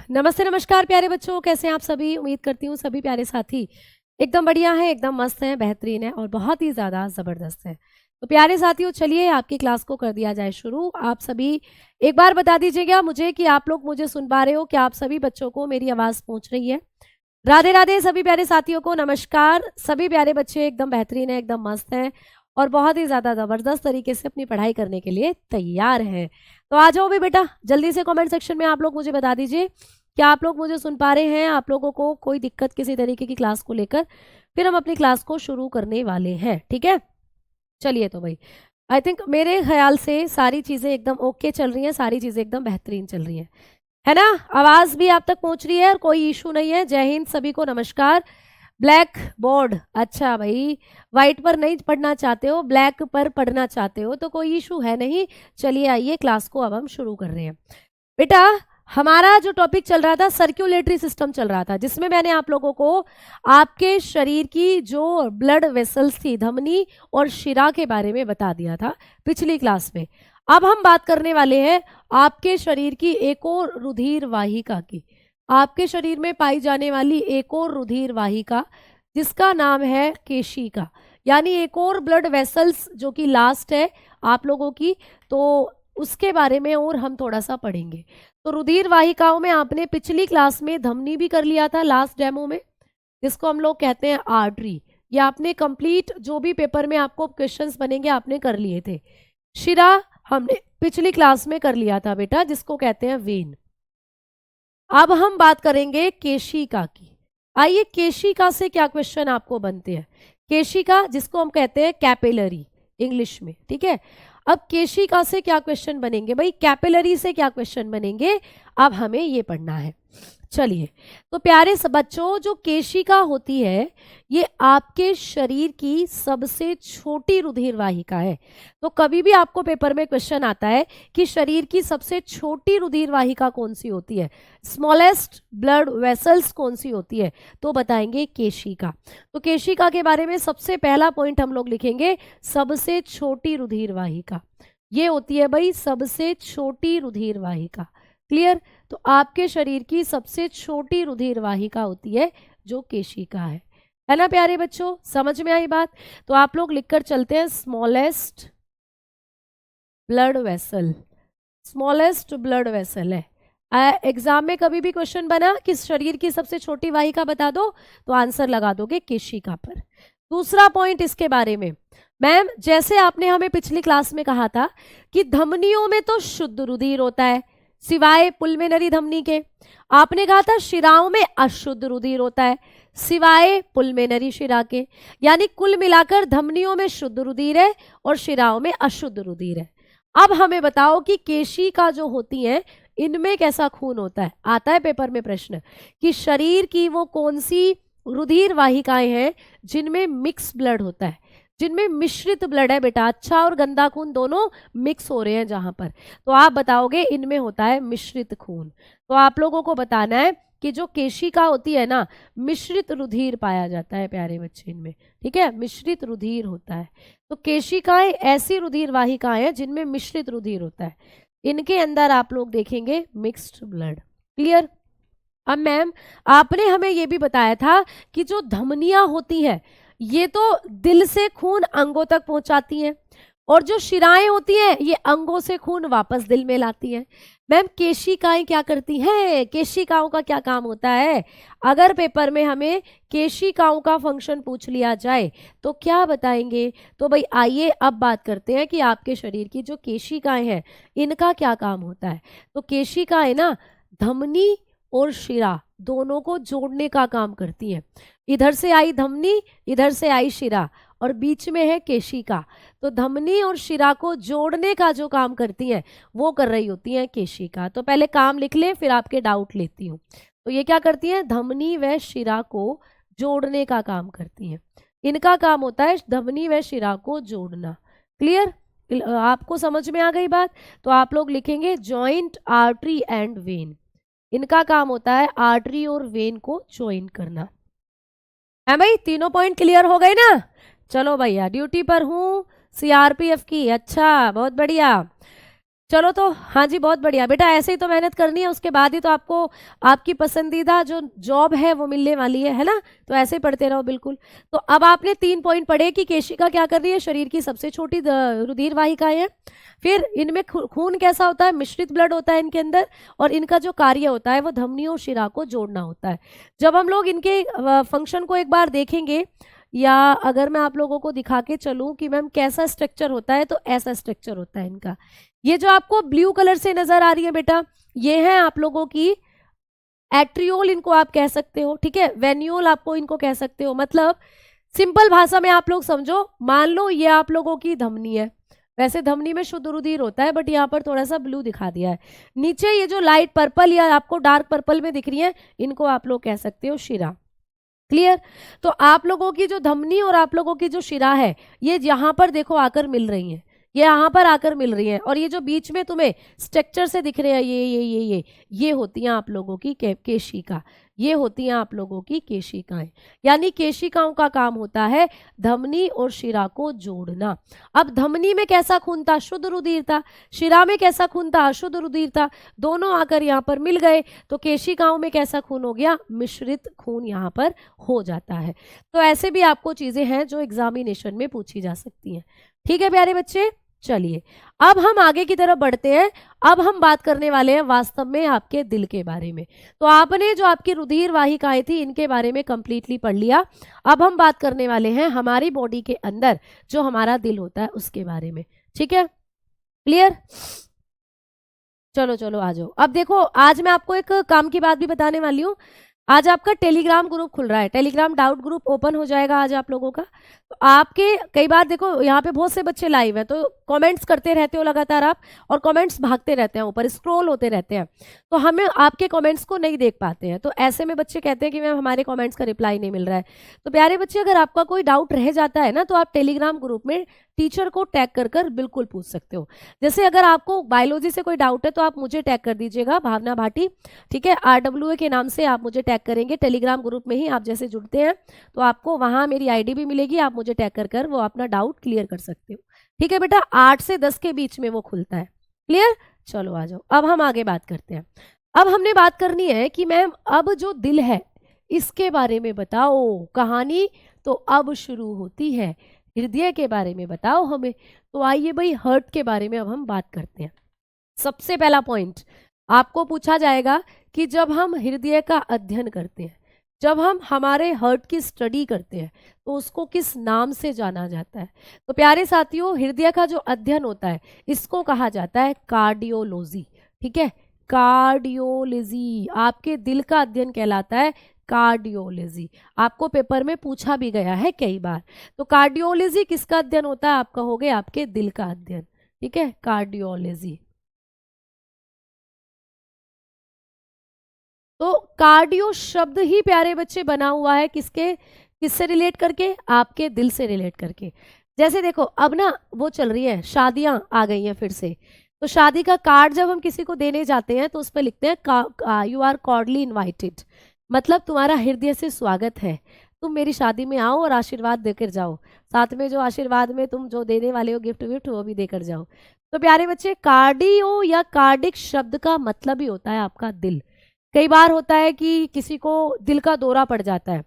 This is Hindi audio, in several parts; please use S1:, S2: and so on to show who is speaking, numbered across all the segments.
S1: नमस्ते नमस्कार प्यारे बच्चों, कैसे हैं आप सभी। उम्मीद करती हूँ सभी प्यारे साथी एकदम बढ़िया हैं, एकदम मस्त हैं, बेहतरीन हैं और बहुत ही ज़्यादा ज़बरदस्त हैं। तो प्यारे साथियों, चलिए आपकी क्लास को कर दिया जाए शुरू। आप सभी एक बार बता दीजिएगा मुझे कि आप लोग मुझे सुन पा रहे हो, क्या आप सभी बच्चों को मेरी आवाज़ पहुँच रही है। राधे राधे सभी प्यारे साथियों को नमस्कार। सभी प्यारे बच्चे एकदम बेहतरीन हैं, एकदम मस्त हैं और बहुत ही ज़्यादा ज़बरदस्त तरीके से अपनी पढ़ाई करने के लिए तैयार हैं। तो आ जाओ भी बेटा, जल्दी से कमेंट सेक्शन में आप लोग मुझे बता दीजिए क्या आप लोग मुझे सुन पा रहे हैं। आप लोगों को कोई दिक्कत किसी तरीके की क्लास को लेकर, फिर हम अपनी क्लास को शुरू करने वाले हैं। ठीक है, चलिए तो भाई, आई थिंक मेरे ख्याल से सारी चीज़ें एकदम ओके चल रही हैं, सारी चीज़ें एकदम बेहतरीन चल रही हैं, है ना। आवाज़ भी आप तक पहुंच रही है और कोई इशू नहीं है। जय हिंद सभी को, नमस्कार। ब्लैक बोर्ड, अच्छा भाई, वाइट पर नहीं पढ़ना चाहते हो, ब्लैक पर पढ़ना चाहते हो तो कोई इशू है नहीं। चलिए आइए, क्लास को अब हम शुरू कर रहे हैं। बेटा, हमारा जो टॉपिक चल रहा था सर्कुलेटरी सिस्टम चल रहा था, जिसमें मैंने आप लोगों को आपके शरीर की जो ब्लड वेसल्स थी, धमनी और शिरा के बारे में बता दिया था पिछली क्लास में। अब हम बात करने वाले हैं आपके शरीर की एक और रुधिर वाहिका की, आपके शरीर में पाई जाने वाली एक और रुधिर वाहिका जिसका नाम है केशिका, यानी एक और ब्लड वेसल्स जो कि लास्ट है आप लोगों की, तो उसके बारे में और हम थोड़ा सा पढ़ेंगे। तो रुधिर वाहिकाओं में आपने पिछली क्लास में धमनी भी कर लिया था लास्ट डेमो में, जिसको हम लोग कहते हैं आर्टरी। ये आपने कंप्लीट जो भी पेपर में आपको क्वेश्चंस बनेंगे आपने कर लिए थे। शिरा हमने पिछली क्लास में कर लिया था बेटा, जिसको कहते हैं वेन। अब हम बात करेंगे केशिका की। आइए, केशिका से क्या क्वेश्चन आपको बनते हैं। केशिका जिसको हम कहते हैं कैपिलरी इंग्लिश में, ठीक है। अब केशिका से क्या क्वेश्चन बनेंगे भाई, कैपिलरी से क्या क्वेश्चन बनेंगे, अब हमें ये पढ़ना है। चलिए, तो प्यारे बच्चों, जो केशिका होती है ये आपके शरीर की सबसे छोटी रुधिर वाहिका है। तो कभी भी आपको पेपर में क्वेश्चन आता है कि शरीर की सबसे छोटी रुधिर वाहिका कौन सी होती है, स्मॉलेस्ट ब्लड वेसल्स कौन सी होती है, तो बताएंगे केशिका। तो केशिका के बारे में सबसे पहला पॉइंट हम लोग लिखेंगे, सबसे छोटी रुधिर वाहिका। ये होती है भाई सबसे छोटी रुधिर वाहिका। क्लियर। तो आपके शरीर की सबसे छोटी रुधिर वाहिका होती है जो केशिका है ना प्यारे बच्चों, समझ में आई बात। तो आप लोग लिखकर चलते हैं smallest blood vessel, smallest blood vessel है। एग्जाम में कभी भी क्वेश्चन बना कि शरीर की सबसे छोटी वाहिका बता दो, तो आंसर लगा दोगे केशिका पर। दूसरा पॉइंट इसके बारे में, मैम जैसे आपने हमें पिछली क्लास में कहा था कि धमनियों में तो शुद्ध रुधिर होता है सिवाय पुल्मेनरी धमनी के, आपने कहा था शिराओं में अशुद्ध रुधिर होता है सिवाय पुल्मेनरी शिरा के, यानी कुल मिलाकर धमनियों में शुद्ध रुधिर है और शिराओं में अशुद्ध रुधिर है। अब हमें बताओ कि केशिका जो होती हैं इनमें कैसा खून होता है। आता है पेपर में प्रश्न कि शरीर की वो कौन सी रुधिर वाहिकाएं हैं जिनमें मिक्स ब्लड होता है, जिनमें मिश्रित ब्लड है बेटा, अच्छा और गंदा खून दोनों मिक्स हो रहे हैं जहां पर, तो आप बताओगे इनमें होता है मिश्रित खून। तो आप लोगों को बताना है कि जो केशिका होती है ना, मिश्रित रुधिर पाया जाता है प्यारे बच्चे इनमें, ठीक है, मिश्रित रुधिर होता है। तो केशिकाएं ऐसी रुधिर वाहिकाएं हैं जिनमें मिश्रित रुधिर होता है, इनके अंदर आप लोग देखेंगे मिक्स्ड ब्लड। क्लियर। अब मैम आपने हमें यह भी बताया था कि जो धमनियां होती हैं ये तो दिल से खून अंगों तक पहुंचाती हैं और जो शिराएं होती हैं ये अंगों से खून वापस दिल में लाती हैं। मैम केशिकाएं क्या करती हैं, केशिकाओं का क्या काम होता है। अगर पेपर में हमें केशिकाओं का फंक्शन पूछ लिया जाए तो क्या बताएंगे। तो भाई आइए अब बात करते हैं कि आपके शरीर की जो केशिकाएं हैं इनका क्या काम होता है। तो केशिकाएं ना धमनी और शिरा दोनों को जोड़ने का काम करती हैं। इधर से आई धमनी, इधर से आई शिरा और बीच में है केशिका, तो धमनी और शिरा को जोड़ने का जो काम करती हैं वो कर रही होती हैं केशिका। तो पहले काम लिख लें फिर आपके डाउट लेती हूँ। तो ये क्या करती हैं, धमनी व शिरा को जोड़ने का काम करती हैं। इनका काम होता है धमनी व शिरा को जोड़ना। क्लियर, आपको समझ में आ गई बात। तो आप लोग लिखेंगे जॉइंट आर्टरी एंड वेन, इनका काम होता है आर्टरी और वेन को ज्वाइन करना। है भाई, तीनों पॉइंट क्लियर हो गए ना। चलो भैया, ड्यूटी पर हूँ सीआरपीएफ की, अच्छा बहुत बढ़िया। चलो तो हाँ जी, बहुत बढ़िया बेटा, ऐसे ही तो मेहनत करनी है, उसके बाद ही तो आपको आपकी पसंदीदा जो जॉब है वो मिलने वाली है ना। तो ऐसे ही पढ़ते रहो बिल्कुल। तो अब आपने 3 पॉइंट पढ़े कि केशिका क्या कर रही है, शरीर की सबसे छोटी रुधिर वाहिकाएं हैं। फिर इनमें खून कैसा होता है, मिश्रित ब्लड होता है इनके अंदर, और इनका जो कार्य होता है वो धमनियों और शिरा को जोड़ना होता है। जब हम लोग इनके फंक्शन को एक बार देखेंगे, या अगर मैं आप लोगों को दिखा के चलूं कि मैम कैसा स्ट्रक्चर होता है, तो ऐसा स्ट्रक्चर होता है इनका। ये जो आपको ब्लू कलर से नजर आ रही है बेटा, ये है आप लोगों की एट्रियोल, इनको आप कह सकते हो, ठीक है। वेन्यूल आपको इनको कह सकते हो। मतलब सिंपल भाषा में आप लोग समझो, मान लो ये आप लोगों की धमनी है। वैसे धमनी में शुद्ध रुधिर होता है, बट यहाँ पर थोड़ा सा ब्लू दिखा दिया है। नीचे ये जो लाइट पर्पल या आपको डार्क पर्पल में दिख रही है, इनको आप लोग कह सकते हो शिरा। क्लियर। तो आप लोगों की जो धमनी और आप लोगों की जो शिरा है, ये यहाँ पर देखो आकर मिल रही है, ये यहाँ पर आकर मिल रही है। और ये जो बीच में तुम्हें स्ट्रक्चर से दिख रहे हैं, ये होती हैं आप लोगों की केशिका, ये होती हैं आप लोगों की केशिकाएं। यानी केशिकाओं का काम होता है धमनी और शिरा को जोड़ना। अब धमनी में कैसा खून था, शुद्ध रुधिर था। शिरा में कैसा खून था, अशुद्ध रुधिर था। दोनों आकर यहाँ पर मिल गए, तो केशिकाओं में कैसा खून हो गया, मिश्रित खून यहाँ पर हो जाता है। तो ऐसे भी आपको चीजें हैं जो एग्जामिनेशन में पूछी जा सकती हैं। ठीक है प्यारे बच्चे, चलिए अब हम आगे की तरफ बढ़ते हैं। अब हम बात करने वाले हैं वास्तव में आपके दिल के बारे में। तो आपने जो आपकी रुधिर वाहिकाएं थी, इनके बारे में कंप्लीटली पढ़ लिया। अब हम बात करने वाले हैं हमारी बॉडी के अंदर जो हमारा दिल होता है उसके बारे में। ठीक है, क्लियर। चलो चलो आ जाओ। अब देखो, आज मैं आपको एक काम की बात भी बताने वाली हूँ। आज आपका टेलीग्राम ग्रुप खुल रहा है, टेलीग्राम डाउट ग्रुप ओपन हो जाएगा आज आप लोगों का। तो आपके कई बार देखो यहाँ पे बहुत से बच्चे लाइव हैं, तो कमेंट्स करते रहते हो लगातार आप, और कमेंट्स भागते रहते हैं, ऊपर स्क्रॉल होते रहते हैं, तो हमें आपके कमेंट्स को नहीं देख पाते हैं। तो ऐसे में बच्चे कहते हैं कि मैम हमारे कमेंट्स का रिप्लाई नहीं मिल रहा है। तो प्यारे बच्चे, अगर आपका कोई डाउट रह जाता है ना, तो आप टेलीग्राम ग्रुप में टीचर को टैग कर कर बिल्कुल पूछ सकते हो। जैसे अगर आपको बायोलॉजी से कोई डाउट है तो आप मुझे टैग कर दीजिएगा, भावना भाटी, ठीक है। RWA के नाम से आप मुझे टैग करेंगे। टेलीग्राम ग्रुप में ही आप जैसे जुड़ते हैं तो आपको वहां मेरी आईडी भी मिलेगी, आप मुझे टैग कर कर वो अपना डाउट क्लियर कर सकते हो। ठीक है बेटा, 8 से 10 के बीच में वो खुलता है। क्लियर। चलो आ जाओ, अब हम आगे बात करते हैं। अब हमने बात करनी है कि मैम अब जो दिल है इसके बारे में बताओ कहानी। तो अब शुरू होती है, हृदय के बारे में बताओ हमें। तो आइए भाई, हार्ट के बारे में अब हम बात करते हैं। सबसे पहला पॉइंट आपको पूछा जाएगा कि जब हम हृदय का अध्ययन करते हैं, जब हम हमारे हार्ट की स्टडी करते हैं, तो उसको किस नाम से जाना जाता है। तो प्यारे साथियों, हृदय का जो अध्ययन होता है इसको कहा जाता है कार्डियोलॉजी। ठीक है, कार्डियोलॉजी आपके दिल का अध्ययन कहलाता है, कार्डियोलॉजी। आपको पेपर में पूछा भी गया है कई बार। तो कार्डियोलॉजी किसका अध्ययन होता है, आप कहोगे आपके दिल का अध्ययन। ठीक है, कार्डियोलॉजी। तो कार्डियो शब्द ही प्यारे बच्चे बना हुआ है किसके, किससे रिलेट करके, आपके दिल से रिलेट करके। जैसे देखो अब ना वो चल रही है, शादियां आ गई हैं फिर से। तो शादी का कार्ड जब हम किसी को देने जाते हैं तो उस पर लिखते हैं यू आर कॉर्डली इनवाइटेड, मतलब तुम्हारा हृदय से स्वागत है, तुम मेरी शादी में आओ और आशीर्वाद देकर जाओ। साथ में जो आशीर्वाद में तुम जो देने वाले हो गिफ्ट विफ्ट वो भी देकर जाओ। तो प्यारे बच्चे, कार्डियो या कार्डिक शब्द का मतलब ही होता है आपका दिल। कई बार होता है कि किसी को दिल का दौरा पड़ जाता है,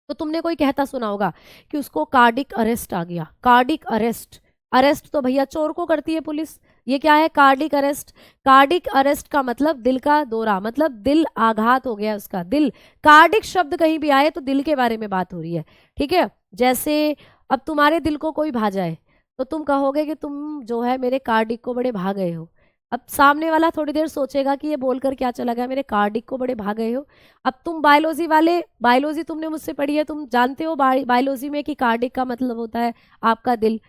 S1: तो तुमने कोई कहता सुना होगा कि उसको कार्डिक अरेस्ट आ गया। कार्डिक अरेस्ट, अरेस्ट तो भैया चोर को करती है पुलिस, ये क्या है, कार्डिक अरेस्ट। कार्डिक अरेस्ट का मतलब दिल का दौरा, मतलब दिल आघात हो गया उसका दिल। कार्डिक शब्द कहीं भी आए तो दिल के बारे में बात हो रही है। ठीक है, जैसे अब तुम्हारे दिल को कोई भा जाए तो तुम कहोगे कि तुम जो है मेरे कार्डिक को बड़े भा गए हो। अब सामने वाला थोड़ी देर सोचेगा कि ये बोलकर क्या चला गया, मेरे कार्डिक को बड़े भाग गए हो। अब तुम बायोलॉजी वाले, बायोलॉजी तुमने मुझसे पढ़ी है, तुम जानते हो बायोलॉजी में कि कार्डिक का मतलब होता है आपका दिल।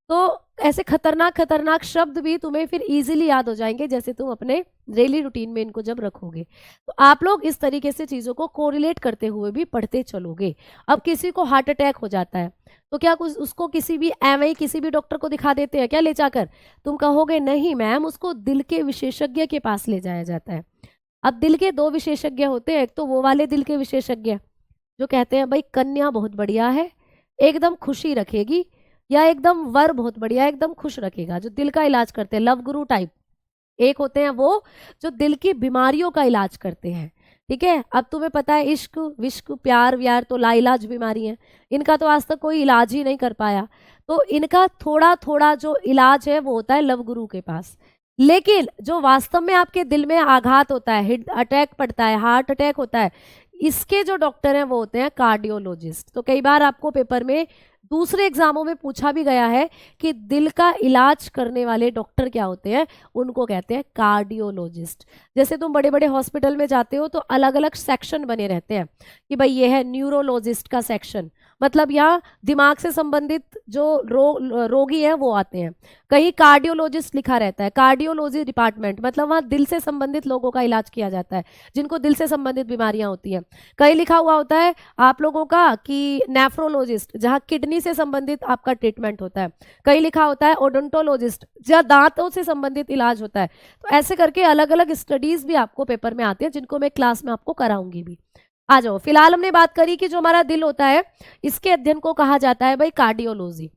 S1: तो ऐसे खतरनाक खतरनाक शब्द भी तुम्हें फिर इजीली याद हो जाएंगे जैसे तुम अपने डेली रूटीन में इनको जब रखोगे। तो आप लोग इस तरीके से चीज़ों को कोरिलेट करते हुए भी पढ़ते चलोगे। अब किसी को हार्ट अटैक हो जाता है तो क्या कुछ उसको किसी भी एवं किसी भी डॉक्टर को दिखा देते हैं क्या ले जाकर, तुम कहोगे नहीं मैम, उसको दिल के विशेषज्ञ के पास ले जाया जाता है। अब दिल के दो विशेषज्ञ होते हैं, एक तो वो वाले दिल के विशेषज्ञ जो कहते हैं भाई कन्या बहुत बढ़िया है, एकदम खुशी रखेगी, या एकदम वर बहुत बढ़िया एकदम खुश रखेगा, जो दिल का इलाज करते हैं, लव गुरु टाइप। एक होते हैं वो जो दिल की बीमारियों का इलाज करते हैं, ठीक है। अब तुम्हें पता है इश्क विश्क प्यार व्यार तो लाइलाज बीमारी है, इनका तो आज तक कोई इलाज ही नहीं कर पाया, तो इनका थोड़ा थोड़ा जो इलाज है वो होता है लव गुरु के पास। लेकिन जो वास्तव में आपके दिल में आघात होता है, हिट अटैक पड़ता है, हार्ट अटैक होता है, इसके जो डॉक्टर हैं वो होते हैं कार्डियोलॉजिस्ट। तो कई बार आपको पेपर में दूसरे एग्जामों में पूछा भी गया है कि दिल का इलाज करने वाले डॉक्टर क्या होते हैं, उनको कहते हैं कार्डियोलॉजिस्ट। जैसे तुम बड़े बड़े हॉस्पिटल में जाते हो तो अलग अलग सेक्शन बने रहते हैं कि भाई ये है न्यूरोलॉजिस्ट का सेक्शन, मतलब यहाँ दिमाग से संबंधित जो रोगी हैं वो आते हैं। कहीं कार्डियोलॉजिस्ट लिखा रहता है, कार्डियोलॉजी डिपार्टमेंट, मतलब वहाँ दिल से संबंधित लोगों का इलाज किया जाता है, जिनको दिल से संबंधित बीमारियां होती हैं। कहीं लिखा हुआ होता है आप लोगों का कि नेफ्रोलॉजिस्ट, जहाँ किडनी से संबंधित आपका ट्रीटमेंट होता है। कहीं लिखा होता है ओडोंटोलॉजिस्ट, जहाँ दांतों से संबंधित इलाज होता है। तो ऐसे करके अलग अलग स्टडीज भी आपको पेपर में आती हैं, जिनको मैं क्लास में आपको कराऊंगी भी। आ जाओ, फिलहाल हमने बात करी कि जो हमारा दिल होता है इसके अध्ययन को कहा जाता है भाई कार्डियोलॉजी।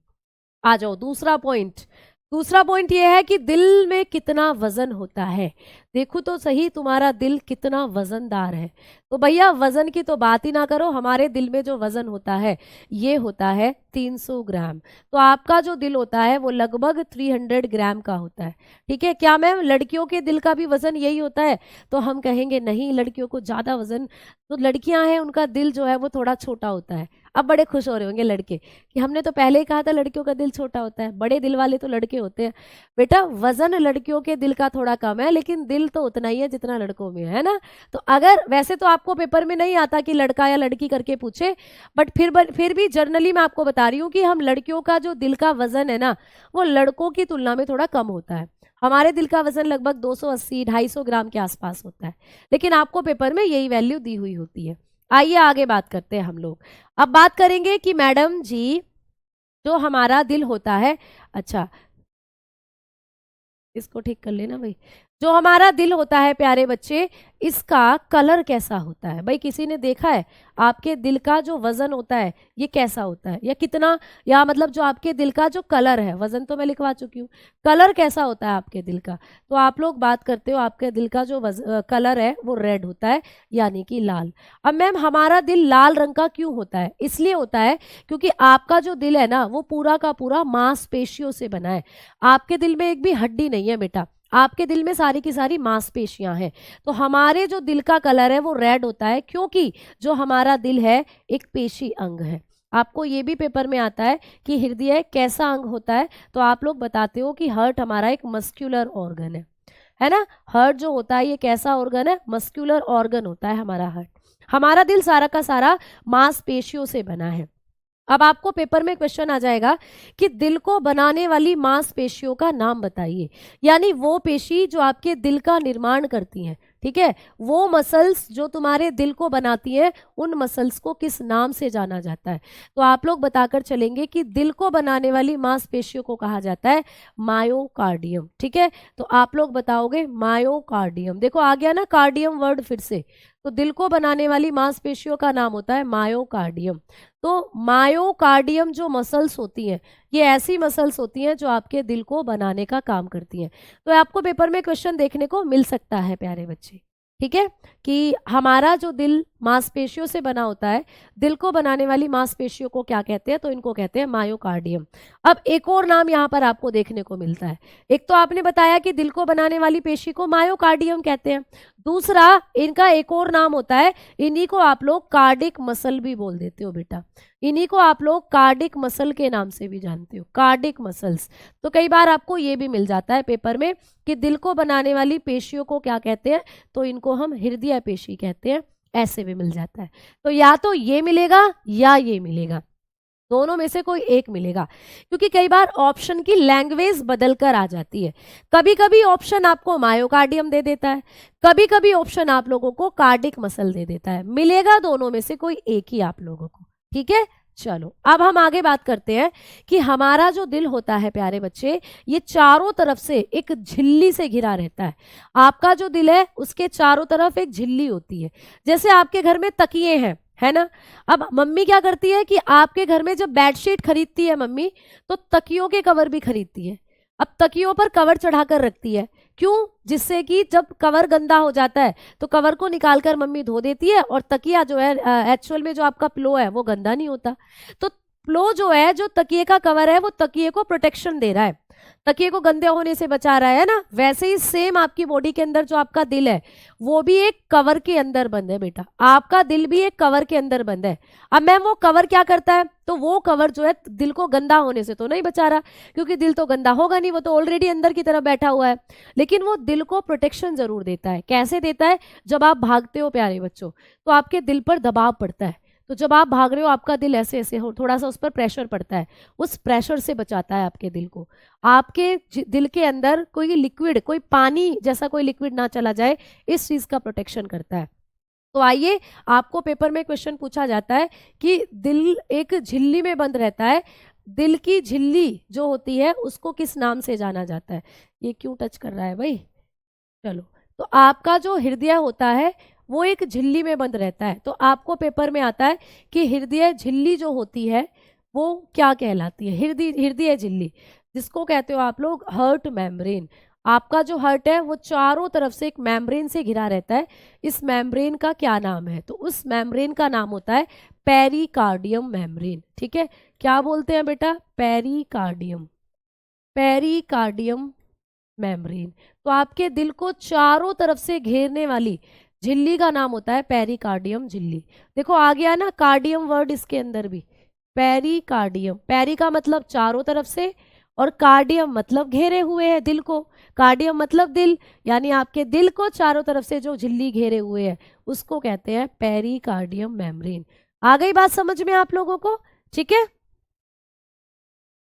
S1: आ जाओ दूसरा पॉइंट। दूसरा पॉइंट ये है कि दिल में कितना वजन होता है। देखो तो सही तुम्हारा दिल कितना वजनदार है। तो भैया वजन की तो बात ही ना करो, हमारे दिल में जो वजन होता है ये होता है 300 ग्राम। तो आपका जो दिल होता है वो लगभग 300 ग्राम का होता है, ठीक है। क्या मैम लड़कियों के दिल का भी वजन यही होता है? तो हम कहेंगे नहीं, लड़कियों को ज़्यादा वजन, तो लड़कियां हैं उनका दिल जो है वो थोड़ा छोटा होता है। अब बड़े खुश हो रहे होंगे लड़के कि हमने तो पहले ही कहा था लड़कियों का दिल छोटा होता है, बड़े दिल वाले तो लड़के होते हैं। बेटा वजन लड़कियों के दिल का थोड़ा कम है, लेकिन दिल तो उतना ही है जितना लड़कों में है ना। तो अगर वैसे तो आपको पेपर में नहीं आता कि लड़का या लड़की करके पूछे, बट फिर भी जर्नली मैं आपको बता रही हूँ कि हम लड़कियों का जो दिल का वजन है ना वो लड़कों की तुलना में थोड़ा कम होता है। हमारे दिल का वजन लगभग 280-250 ग्राम के आसपास होता है, लेकिन आपको पेपर में यही वैल्यू दी हुई होती है। आइए आगे बात करते हैं हम लोग। अब बात करेंगे कि मैडम जी जो हमारा दिल होता है, अच्छा इसको ठीक कर लेना भाई, जो हमारा दिल होता है प्यारे बच्चे, इसका कलर कैसा होता है? भाई किसी ने देखा है आपके दिल का जो वजन होता है ये कैसा होता है, या कितना, या मतलब जो आपके दिल का जो कलर है, वजन तो मैं लिखवा चुकी हूँ, कलर कैसा होता है आपके दिल का? तो आप लोग बात करते हो आपके दिल का जो कलर है वो रेड होता है, यानी कि लाल। अब मैम हमारा दिल लाल रंग का क्यों होता है? इसलिए होता है क्योंकि आपका जो दिल है ना वो पूरा का पूरा मांसपेशियों से बना है। आपके दिल में एक भी हड्डी नहीं है बेटा, आपके दिल में सारी की सारी मांसपेशियां हैं। तो हमारे जो दिल का कलर है वो रेड होता है, क्योंकि जो हमारा दिल है एक पेशी अंग है। आपको ये भी पेपर में आता है कि हृदय कैसा अंग होता है, तो आप लोग बताते हो कि हार्ट हमारा एक मस्क्यूलर ऑर्गन है ना। हार्ट जो होता है ये कैसा ऑर्गन है? मस्क्यूलर ऑर्गन होता है हमारा हार्ट। हमारा दिल सारा का सारा मांसपेशियों से बना है। अब आपको पेपर में क्वेश्चन आ जाएगा कि दिल को बनाने वाली मांसपेशियों का नाम बताइए, यानी वो पेशी जो आपके दिल का निर्माण करती हैं, ठीक है। वो मसल्स जो तुम्हारे दिल को बनाती हैं, उन मसल्स को किस नाम से जाना जाता है? तो आप लोग बताकर चलेंगे कि दिल को बनाने वाली मांसपेशियों को कहा जाता है मायोकार्डियम, ठीक है। तो आप लोग बताओगे मायोकार्डियम। देखो आ गया ना कार्डियम वर्ड फिर से। तो दिल को बनाने वाली मांसपेशियों का नाम होता है मायोकार्डियम। तो मायोकार्डियम जो मसल्स होती हैं ये ऐसी मसल्स होती हैं जो आपके दिल को बनाने का काम करती हैं। तो आपको पेपर में क्वेश्चन देखने को मिल सकता है प्यारे बच्चे, ठीक है, कि हमारा जो दिल मांसपेशियों से बना होता है, दिल को बनाने वाली मांसपेशियों को क्या कहते हैं? तो इनको कहते हैं मायोकार्डियम। अब एक और नाम यहाँ पर आपको देखने को मिलता है। एक तो आपने बताया कि दिल को बनाने वाली पेशी को मायोकार्डियम कहते हैं, दूसरा इनका एक और नाम होता है, इन्हीं को आप लोग कार्डिक मसल भी बोल देते हो बेटा। इन्हीं को आप लोग कार्डिक मसल के नाम से भी जानते हो, कार्डिक मसल्स। तो कई बार आपको ये भी मिल जाता है पेपर में कि दिल को बनाने वाली पेशियों को क्या कहते हैं? तो इनको हम हृदय पेशी कहते हैं, ऐसे भी मिल जाता है। तो या तो ये मिलेगा या ये मिलेगा, दोनों में से कोई एक मिलेगा, क्योंकि कई बार ऑप्शन की लैंग्वेज बदल कर आ जाती है। कभी कभी ऑप्शन आपको मायोकार्डियम दे देता है, कभी कभी ऑप्शन आप लोगों को कार्डिक मसल दे देता है। मिलेगा दोनों में से कोई एक ही आप लोगों को, ठीक है। चलो अब हम आगे बात करते हैं कि हमारा जो दिल होता है प्यारे बच्चे, ये चारों तरफ से एक झिल्ली से घिरा रहता है। आपका जो दिल है उसके चारों तरफ एक झिल्ली होती है, जैसे आपके घर में तकिए हैं, है ना। अब मम्मी क्या करती है कि आपके घर में जब बेडशीट खरीदती है मम्मी, तो तकियों के कवर भी खरीदती है। अब तकियों पर कवर चढ़ाकर रखती है, क्यों? जिससे कि जब कवर गंदा हो जाता है तो कवर को निकालकर मम्मी धो देती है और तकिया जो है एक्चुअल में जो आपका पिलो है वो गंदा नहीं होता। तो पिलो जो है, जो तकिए का कवर है, वो तकिए को प्रोटेक्शन दे रहा है, तकिए को गंदे होने से बचा रहा है ना। वैसे ही सेम आपकी बॉडी के अंदर जो आपका दिल है वो भी एक कवर के अंदर बंद है बेटा, आपका दिल भी एक कवर के अंदर बंद है। अब मैम वो कवर क्या करता है? तो वो कवर जो है दिल को गंदा होने से तो नहीं बचा रहा, क्योंकि दिल तो गंदा होगा नहीं, वो तो ऑलरेडी अंदर की तरफ बैठा हुआ है, लेकिन वो दिल को प्रोटेक्शन जरूर देता है। कैसे देता है? जब आप भागते हो प्यारे बच्चों तो आपके दिल पर दबाव पड़ता है, तो जब आप भाग रहे हो आपका दिल ऐसे ऐसे हो, थोड़ा सा उस पर प्रेशर पड़ता है, उस प्रेशर से बचाता है आपके दिल को। आपके दिल के अंदर कोई लिक्विड, कोई पानी जैसा कोई लिक्विड ना चला जाए, इस चीज का प्रोटेक्शन करता है। तो आइए, आपको पेपर में क्वेश्चन पूछा जाता है कि दिल एक झिल्ली में बंद रहता है, दिल की झिल्ली जो होती है उसको किस नाम से जाना जाता है? ये क्यों टच कर रहा है भाई? चलो, तो आपका जो हृदय होता है वो एक झिल्ली में बंद रहता है। तो आपको पेपर में आता है कि हृदय झिल्ली जो होती है वो क्या कहलाती है? हृदय झिल्ली, जिसको कहते हो आप लोग हार्ट मेम्ब्रेन। आपका जो हार्ट है वो चारों तरफ से एक मेम्ब्रेन से घिरा रहता है, इस मेम्ब्रेन का क्या नाम है? तो उस मेम्ब्रेन का नाम होता है पेरिकार्डियम मेम्ब्रेन। ठीक है, क्या बोलते हैं बेटा? Pericardium, pericardium membrane. तो आपके दिल को चारों तरफ से घेरने वाली झिल्ली का नाम होता है पेरिकार्डियम झिल्ली। देखो आ गया ना कार्डियम वर्ड इसके अंदर भी, पेरिकार्डियम। पेरी का मतलब चारों तरफ से, और कार्डियम मतलब घेरे हुए है दिल को, कार्डियम मतलब दिल, यानी आपके दिल को चारों तरफ से जो झिल्ली घेरे हुए है उसको कहते हैं पेरिकार्डियम मेम्ब्रेन। आ गई बात समझ में आप लोगों को? ठीक है।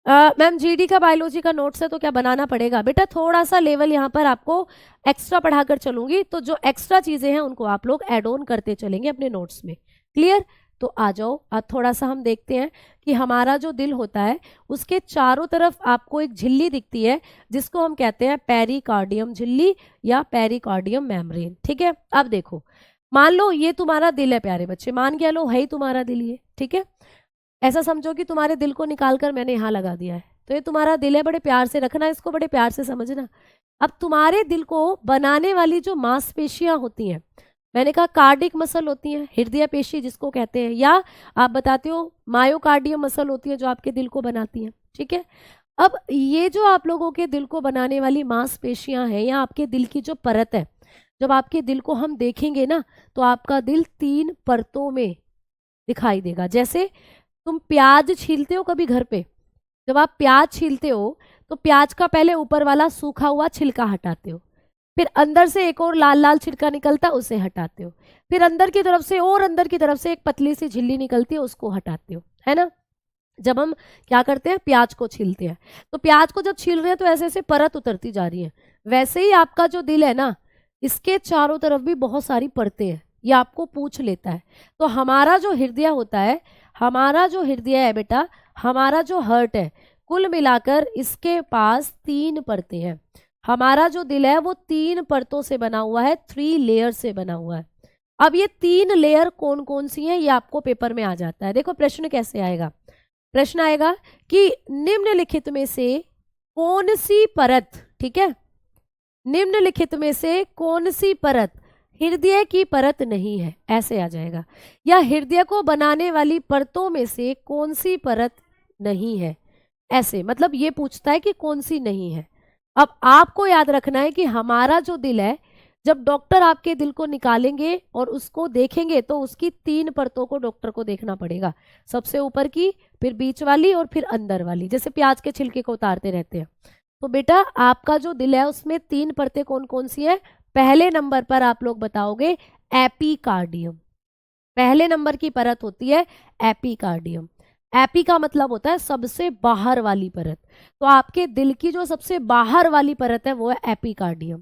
S1: मैम जीडी का बायोलॉजी का नोट्स है तो क्या बनाना पड़ेगा? बेटा थोड़ा सा लेवल यहाँ पर आपको एक्स्ट्रा पढ़ाकर चलूंगी, तो जो एक्स्ट्रा चीजें हैं उनको आप लोग ऐड ऑन करते चलेंगे अपने नोट्स में। क्लियर? तो आ जाओ, अब थोड़ा सा हम देखते हैं कि हमारा जो दिल होता है उसके चारों तरफ आपको एक झिल्ली दिखती है जिसको हम कहते हैं पेरिकार्डियम झिल्ली या पेरिकार्डियम मेम्ब्रेन। ठीक है, अब देखो, मान लो ये तुम्हारा दिल है प्यारे बच्चे, मान के लो है ही तुम्हारा दिल ये। ठीक है, ऐसा समझो कि तुम्हारे दिल को निकालकर मैंने यहाँ लगा दिया है, तो ये तुम्हारा दिल है, बड़े प्यार से रखना, इसको बड़े प्यार से समझना। अब तुम्हारे दिल को बनाने वाली जो मांसपेशियां होती हैं, मैंने कहा कार्डिक मसल होती हैं, हृदय पेशी जिसको कहते हैं, या आप बताते हो मायोकार्डियम मसल होती है जो आपके दिल को बनाती हैं। ठीक है, अब ये जो आप लोगों के दिल को बनाने वाली मांसपेशियां हैं या आपके दिल की जो परत है, जब आपके दिल को हम देखेंगे ना तो आपका दिल 3 परतों में दिखाई देगा। जैसे तुम प्याज छीलते हो कभी घर पे, जब आप प्याज छीलते हो तो प्याज का पहले ऊपर वाला सूखा हुआ छिलका हटाते हो, फिर अंदर से एक और लाल लाल छिलका निकलता है उसे हटाते हो, फिर अंदर की तरफ से और अंदर की तरफ से एक पतली सी झिल्ली निकलती है उसको हटाते हो, है ना। जब हम क्या करते हैं, प्याज को छीलते हैं, तो प्याज को जब छील रहे हैं तो ऐसे ऐसे परत उतरती जा रही है। वैसे ही आपका जो दिल है ना, इसके चारों तरफ भी बहुत सारी परतें हैं, ये आपको पूछ लेता है। तो हमारा जो हृदय होता है, हमारा जो हृदय है बेटा, हमारा जो हार्ट है, कुल मिलाकर इसके पास 3 परतें हैं। हमारा जो दिल है वो 3 परतों से बना हुआ है, 3 लेयर से बना हुआ है। अब ये 3 लेयर कौन कौन सी हैं ये आपको पेपर में आ जाता है। देखो प्रश्न कैसे आएगा, प्रश्न आएगा कि निम्नलिखित में से कौन सी परत, ठीक है, निम्नलिखित में से कौन सी परत हृदय की परत नहीं है, ऐसे आ जाएगा। या हृदय को बनाने वाली परतों में से कौन सी परत नहीं है, ऐसे, मतलब ये पूछता है कि कौन सी नहीं है। अब आपको याद रखना है कि हमारा जो दिल है, जब डॉक्टर आपके दिल को निकालेंगे और उसको देखेंगे तो उसकी 3 परतों को डॉक्टर को देखना पड़ेगा, सबसे ऊपर की, फिर बीच वाली और फिर अंदर वाली, जैसे प्याज के छिलके को उतारते रहते हैं। तो बेटा आपका जो दिल है उसमें 3 परतें कौन कौन सी है? पहले नंबर पर आप लोग बताओगे एपिकार्डियम, पहले नंबर की परत होती है एपिकार्डियम। एपी का मतलब होता है सबसे बाहर वाली परत, तो आपके दिल की जो सबसे बाहर वाली परत है वो है एपिकार्डियम।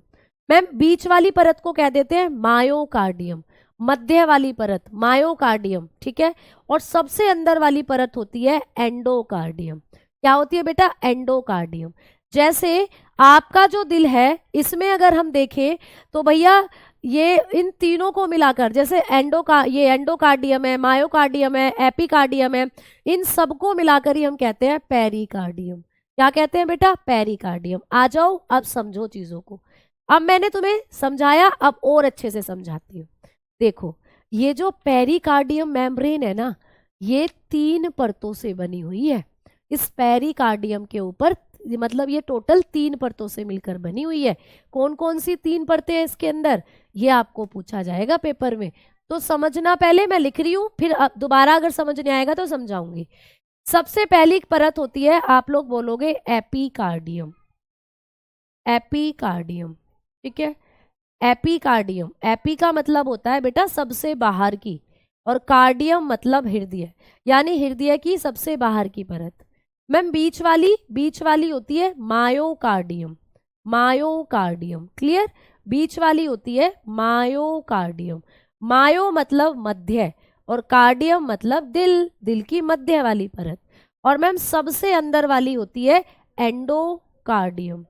S1: मैम बीच वाली परत को कह देते हैं मायोकार्डियम, मध्य वाली परत मायोकार्डियम, ठीक है, और सबसे अंदर वाली परत होती है एंडोकार्डियम। क्या होती है बेटा? एंडोकार्डियम। जैसे आपका जो दिल है इसमें अगर हम देखें तो भैया ये इन तीनों को मिलाकर, जैसे ये एंडोकार्डियम है, मायोकार्डियम है, एपिकार्डियम है, इन सबको मिलाकर ही हम कहते हैं पेरिकार्डियम। क्या कहते हैं बेटा? पेरिकार्डियम। आ जाओ अब समझो चीजों को। अब मैंने तुम्हें समझाया, अब और अच्छे से समझाती हूँ। देखो, ये जो पेरिकार्डियम मेम्ब्रेन है ना, ये 3 परतों से बनी हुई है। इस पेरिकार्डियम के ऊपर, मतलब ये टोटल 3 परतों से मिलकर बनी हुई है। कौन कौन सी 3 परतें हैं इसके अंदर, ये आपको पूछा जाएगा पेपर में, तो समझना। पहले मैं लिख रही हूँ, फिर दोबारा अगर समझ नहीं आएगा तो समझाऊंगी। सबसे पहली परत होती है, आप लोग बोलोगे एपिकार्डियम। एपिकार्डियम, ठीक है। एपिकार्डियम, एपी का मतलब होता है बेटा सबसे बाहर की, और कार्डियम मतलब हृदय, यानी हृदय की सबसे बाहर की परत। मैम बीच वाली होती है मायोकार्डियम। मायोकार्डियम क्लियर, बीच वाली होती है मायोकार्डियम। मायो मतलब मध्य, और कार्डियम मतलब दिल, दिल की मध्य वाली परत। और मैम सबसे अंदर वाली होती है एंडोकार्डियम।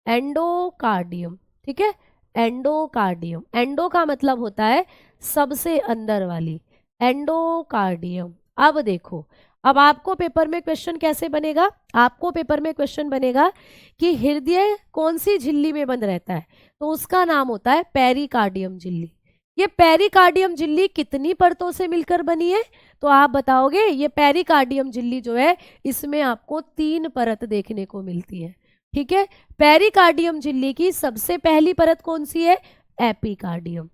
S1: एंडोकार्डियम, ठीक है, एंडोकार्डियम। एंडो का मतलब होता है सबसे अंदर वाली, एंडोकार्डियम। अब देखो, अब आपको पेपर में क्वेश्चन कैसे बनेगा, आपको पेपर में क्वेश्चन बनेगा कि हृदय कौन सी झिल्ली में बंद रहता है, तो उसका नाम होता है पेरिकार्डियम झिल्ली। ये पेरिकार्डियम झिल्ली कितनी परतों से मिलकर बनी है, तो आप बताओगे ये पेरिकार्डियम झिल्ली जो है, इसमें आपको 3 परत देखने को मिलती है, ठीक है। पेरिकार्डियम झिल्ली की सबसे पहली परत कौन सी है, एपिकार्डियम।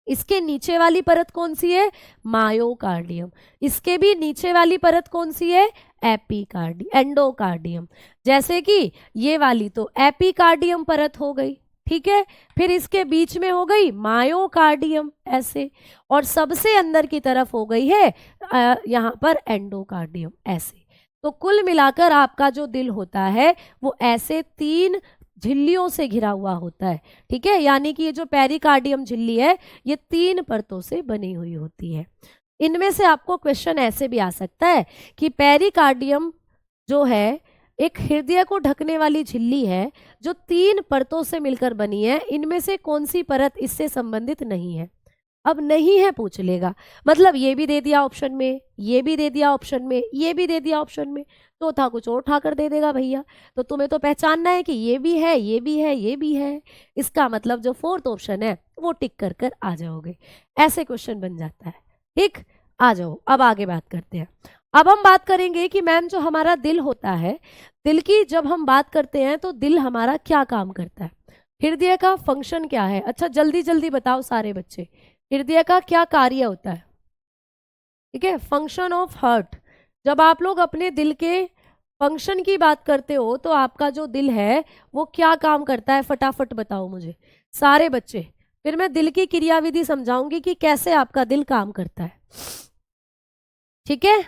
S1: इसके नीचे वाली परत कौन सी है, मायोकार्डियम। इसके भी नीचे वाली परत कौन सी है, एंडोकार्डियम। जैसे कि ये वाली तो एपिकार्डियम परत हो गई, ठीक है। फिर इसके बीच में हो गई मायोकार्डियम ऐसे, और सबसे अंदर की तरफ हो गई है यहाँ पर एंडोकार्डियम ऐसे। तो कुल मिलाकर आपका जो दिल होता है वो ऐसे 3 झिल्लियों से घिरा हुआ होता है, ठीक है। यानी कि ये जो पेरिकार्डियम झिल्ली है, ये 3 परतों से बनी हुई होती है। इनमें से आपको क्वेश्चन ऐसे भी आ सकता है कि पेरिकार्डियम जो है एक हृदय को ढकने वाली झिल्ली है जो 3 परतों से मिलकर बनी है, इनमें से कौन सी परत इससे संबंधित नहीं है। अब नहीं है पूछ लेगा, मतलब ये भी दे दिया ऑप्शन में, ये भी दे दिया ऑप्शन में, ये भी दे दिया ऑप्शन में, तो था कुछ और उठा कर दे देगा भैया। तो तुम्हें तो पहचानना है कि ये भी है, ये भी है, ये भी है, इसका मतलब जो 4th ऑप्शन है वो टिक कर कर आ जाओगे। ऐसे क्वेश्चन बन जाता है, ठीक। आ जाओ, अब आगे बात करते हैं। अब हम बात करेंगे कि मैम जो हमारा दिल होता है, दिल की जब हम बात करते हैं तो दिल हमारा क्या काम करता है, हृदय का फंक्शन क्या है। अच्छा जल्दी जल्दी बताओ सारे बच्चे, हृदय का क्या कार्य होता है, ठीक है, फंक्शन ऑफ हार्ट। जब आप लोग अपने दिल के फंक्शन की बात करते हो तो आपका जो दिल है वो क्या काम करता है, फटाफट बताओ मुझे सारे बच्चे, फिर मैं दिल की क्रियाविधि समझाऊंगी कि कैसे आपका दिल काम करता है, ठीक है।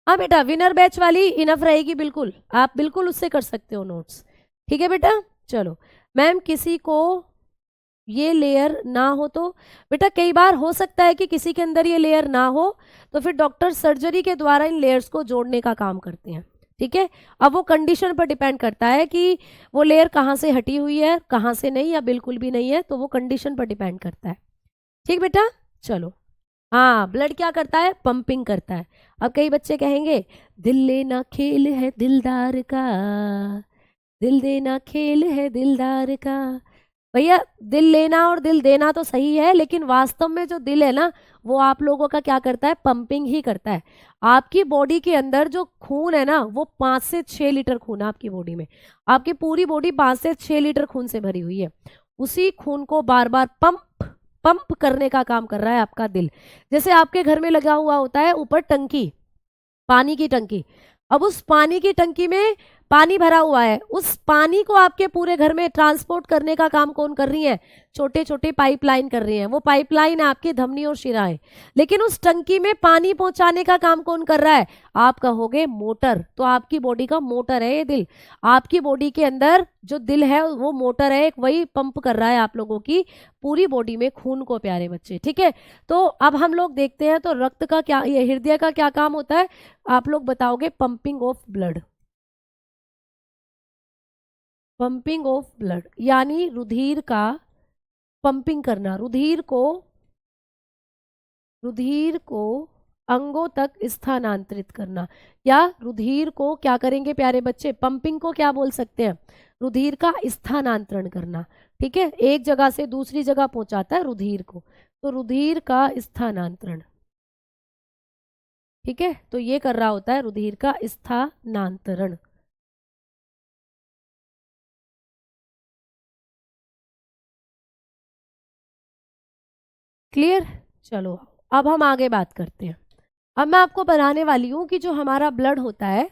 S1: हाँ बेटा, विनर बैच वाली इनफ रहेगी, बिल्कुल आप बिल्कुल उससे कर सकते हो नोट्स, ठीक है बेटा। चलो मैम, किसी को ये लेयर ना हो तो बेटा कई बार हो सकता है कि किसी के अंदर ये लेयर ना हो, तो फिर डॉक्टर सर्जरी के द्वारा इन लेयर्स को जोड़ने का काम करते हैं, ठीक है। अब वो कंडीशन पर डिपेंड करता है कि वो लेयर कहाँ से हटी हुई है, कहाँ से नहीं, या बिल्कुल भी नहीं है, तो वो कंडीशन पर डिपेंड करता है, ठीक बेटा। चलो, हाँ ब्लड क्या करता है, पंपिंग करता है। अब कई बच्चे कहेंगे दिल लेना खेल है दिलदार का, दिल देना खेल है दिलदार का। भैया दिल लेना और दिल देना तो सही है, लेकिन वास्तव में जो दिल है ना, वो आप लोगों का क्या करता है, पंपिंग ही करता है। आपकी बॉडी के अंदर जो खून है ना, वो 5 से 6 लीटर खून है आपकी बॉडी में। आपकी पूरी बॉडी 5 से 6 लीटर खून से भरी हुई है। उसी खून को बार बार पंप पंप करने का काम कर रहा है आपका दिल। जैसे आपके घर में लगा हुआ होता है ऊपर टंकी, पानी की टंकी। अब उस पानी की टंकी में पानी भरा हुआ है, उस पानी को आपके पूरे घर में ट्रांसपोर्ट करने का काम कौन कर रही है, छोटे छोटे पाइपलाइन कर रही हैं। वो पाइपलाइन है आपकी धमनी और शिराएं, लेकिन उस टंकी में पानी पहुंचाने का काम कौन कर रहा है, आप कहोगे मोटर। तो आपकी बॉडी का मोटर है ये दिल। आपकी बॉडी के अंदर जो दिल है वो मोटर है, एक वही पंप कर रहा है आप लोगों की पूरी बॉडी में खून को, प्यारे बच्चे, ठीक है। तो अब हम लोग देखते हैं, तो रक्त का क्या, ये हृदय का क्या काम होता है, आप लोग बताओगे pumping of blood. Pumping of blood यानी रुधिर का पंपिंग करना, रुधिर को अंगों तक स्थानांतरित करना, या रुधिर को क्या करेंगे प्यारे बच्चे, पंपिंग को क्या बोल सकते हैं, रुधिर का स्थानांतरण करना, ठीक है, एक जगह से दूसरी जगह पहुंचाता है रुधिर को, तो रुधिर का स्थानांतरण, ठीक है, तो ये कर रहा होता है रुधिर का स्थानांतरण। क्लियर? चलो अब हम आगे बात करते हैं। अब मैं आपको बनाने वाली हूं कि जो हमारा ब्लड होता है,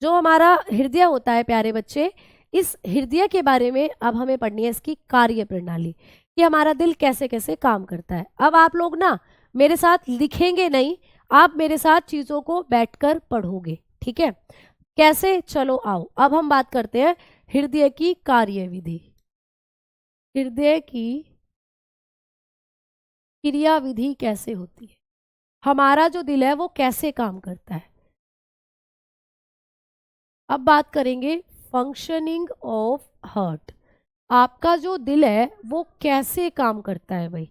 S1: जो हमारा हृदय होता है प्यारे बच्चे, इस हृदय के बारे में अब हमें पढ़नी है इसकी कार्य प्रणाली, कि हमारा दिल कैसे कैसे काम करता है। अब आप लोग ना मेरे साथ लिखेंगे नहीं, आप मेरे साथ चीजों को बैठकर पढ़ोगे, ठीक है? कैसे? चलो आओ अब हम बात करते हैं हृदय की कार्यविधि। हृदय की क्रिया विधि कैसे होती है, हमारा जो दिल है वो कैसे काम करता है। अब बात करेंगे फंक्शनिंग ऑफ हार्ट। आपका जो दिल है वो कैसे काम करता है भाई,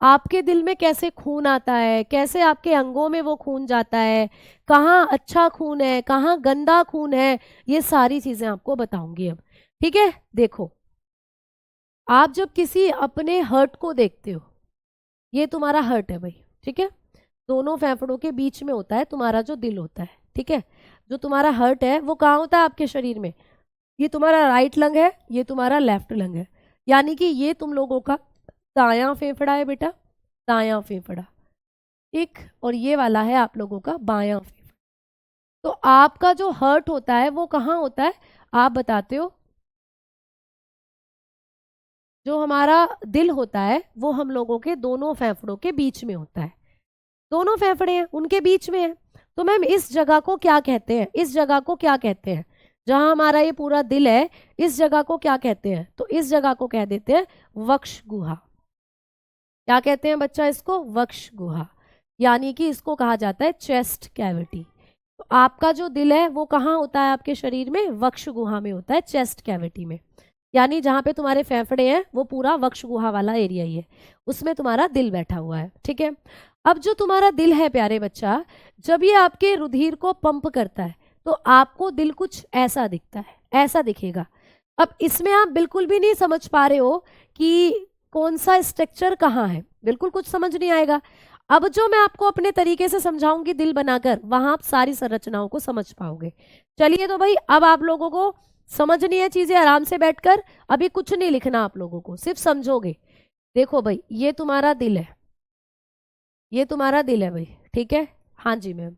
S1: आपके दिल में कैसे खून आता है, कैसे आपके अंगों में वो खून जाता है, कहाँ अच्छा खून है, कहाँ गंदा खून है, ये सारी चीजें आपको बताऊंगी अब, ठीक है? देखो, आप जब किसी अपने हर्ट को देखते हो, ये तुम्हारा हर्ट है भाई, ठीक है, दोनों फेफड़ों के बीच में होता है तुम्हारा जो दिल होता है, ठीक है? जो तुम्हारा हर्ट है वो कहाँ होता है आपके शरीर में, ये तुम्हारा राइट लंग है, ये तुम्हारा लेफ्ट लंग है, यानी कि ये तुम लोगों का दायां फेफड़ा है बेटा, दायां फेफड़ा, ठीक, और ये वाला है आप लोगों का बायां फेफड़ा। तो आपका जो हर्ट होता है वो कहाँ होता है, आप बताते हो? जो हमारा दिल होता है वो हम लोगों के दोनों फेफड़ों के बीच में होता है, दोनों फेफड़े हैं उनके बीच में है। तो मैम इस जगह को क्या कहते हैं, इस जगह को क्या कहते हैं, जहां हमारा ये पूरा दिल है, इस जगह को क्या कहते हैं? तो इस जगह को कह देते हैं वक्ष गुहा। क्या कहते हैं बच्चा इसको? वक्ष गुहा, यानी कि इसको कहा जाता है चेस्ट कैविटी। तो आपका जो दिल है वो कहाँ होता है आपके शरीर में? वक्ष गुहा में होता है, चेस्ट कैविटी में, यानी जहाँ पे तुम्हारे फेफड़े हैं वो पूरा वक्ष गुहा वाला एरिया ही है, उसमें तुम्हारा दिल बैठा हुआ है, ठीक है? अब जो तुम्हारा दिल है प्यारे बच्चा, जब ये आपके रुधिर को पंप करता है तो आपको दिल कुछ ऐसा दिखता है, ऐसा दिखेगा। अब इसमें आप बिल्कुल भी नहीं समझ पा रहे हो कि कौन सा स्ट्रक्चर कहाँ है, बिल्कुल कुछ समझ नहीं आएगा। अब जो मैं आपको अपने तरीके से समझाऊंगी दिल बनाकर, वहां आप सारी संरचनाओं को समझ पाओगे। चलिए तो भाई अब आप लोगों को समझनी है चीजें आराम से बैठकर, अभी कुछ नहीं लिखना आप लोगों को, सिर्फ समझोगे। देखो भाई ये तुम्हारा दिल है, ये तुम्हारा दिल है भाई, ठीक है? हाँ जी मैम,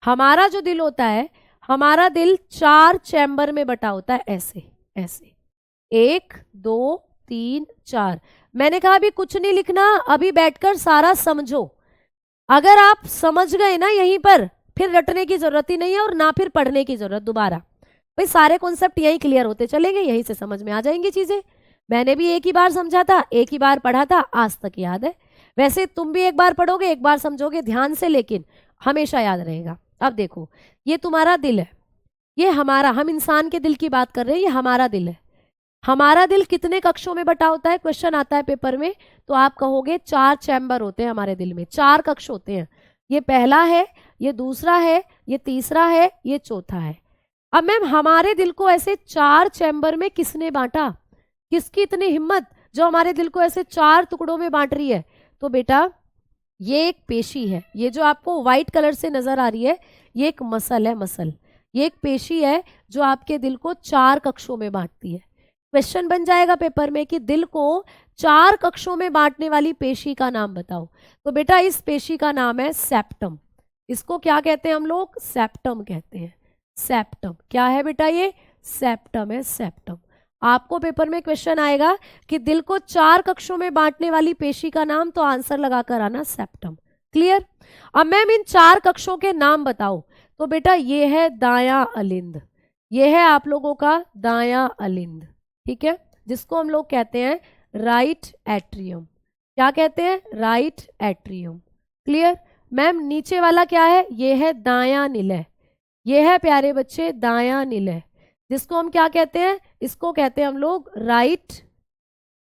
S1: हमारा जो दिल होता है, हमारा दिल 4 चैम्बर में बटा होता है, ऐसे ऐसे, 1 2 3 4। मैंने कहा अभी कुछ नहीं लिखना, अभी बैठकर सारा समझो। अगर आप समझ गए ना यहीं पर, फिर रटने की जरूरत ही नहीं है और ना फिर पढ़ने की जरूरत दोबारा। भाई सारे कॉन्सेप्ट यही क्लियर होते चलेंगे, यहीं से समझ में आ जाएंगी चीजें। मैंने भी एक ही बार समझा था, एक ही बार पढ़ा था, आज तक याद है। वैसे तुम भी एक बार पढ़ोगे, एक बार समझोगे ध्यान से, लेकिन हमेशा याद रहेगा। अब देखो ये तुम्हारा दिल है, ये हमारा, हम इंसान के दिल की बात कर रहे हैं, ये हमारा दिल है। हमारा दिल कितने कक्षों में बटा होता है, क्वेश्चन आता है पेपर में, तो आप कहोगे 4 चैम्बर होते हैं हमारे दिल में, 4 कक्ष होते हैं। ये पहला है, ये दूसरा है, ये तीसरा है, ये चौथा है। अब मैम हमारे दिल को ऐसे 4 चैम्बर में किसने बांटा, किसकी इतनी हिम्मत जो हमारे दिल को ऐसे 4 टुकड़ों में बांट रही है? तो बेटा ये एक पेशी है, ये जो आपको व्हाइट कलर से नजर आ रही है, ये एक मसल है, मसल, ये एक पेशी है जो आपके दिल को 4 कक्षों में बांटती है। क्वेश्चन बन जाएगा पेपर में कि दिल को 4 कक्षों में बांटने वाली पेशी का नाम बताओ। तो बेटा इस पेशी का नाम है सेप्टम। इसको क्या कहते हैं हम लोग? सेप्टम कहते हैं। सेप्टम क्या है बेटा? ये सेप्टम है, सेप्टम। आपको पेपर में क्वेश्चन आएगा कि दिल को 4 कक्षों में बांटने वाली पेशी का नाम, तो आंसर लगाकर आना सेप्टम। क्लियर? अब मैम इन 4 कक्षों के नाम बताओ। तो बेटा ये है दायां अलिंद, ये है आप लोगों का दायां अलिंद, ठीक है, जिसको हम लोग कहते हैं राइट एट्रियम। क्या कहते हैं? Right atrium. क्लियर? मैम नीचे वाला क्या है? ये है दायां निलय, ये है प्यारे बच्चे दायां निलय, जिसको हम क्या कहते हैं? इसको कहते हैं हम लोग राइट,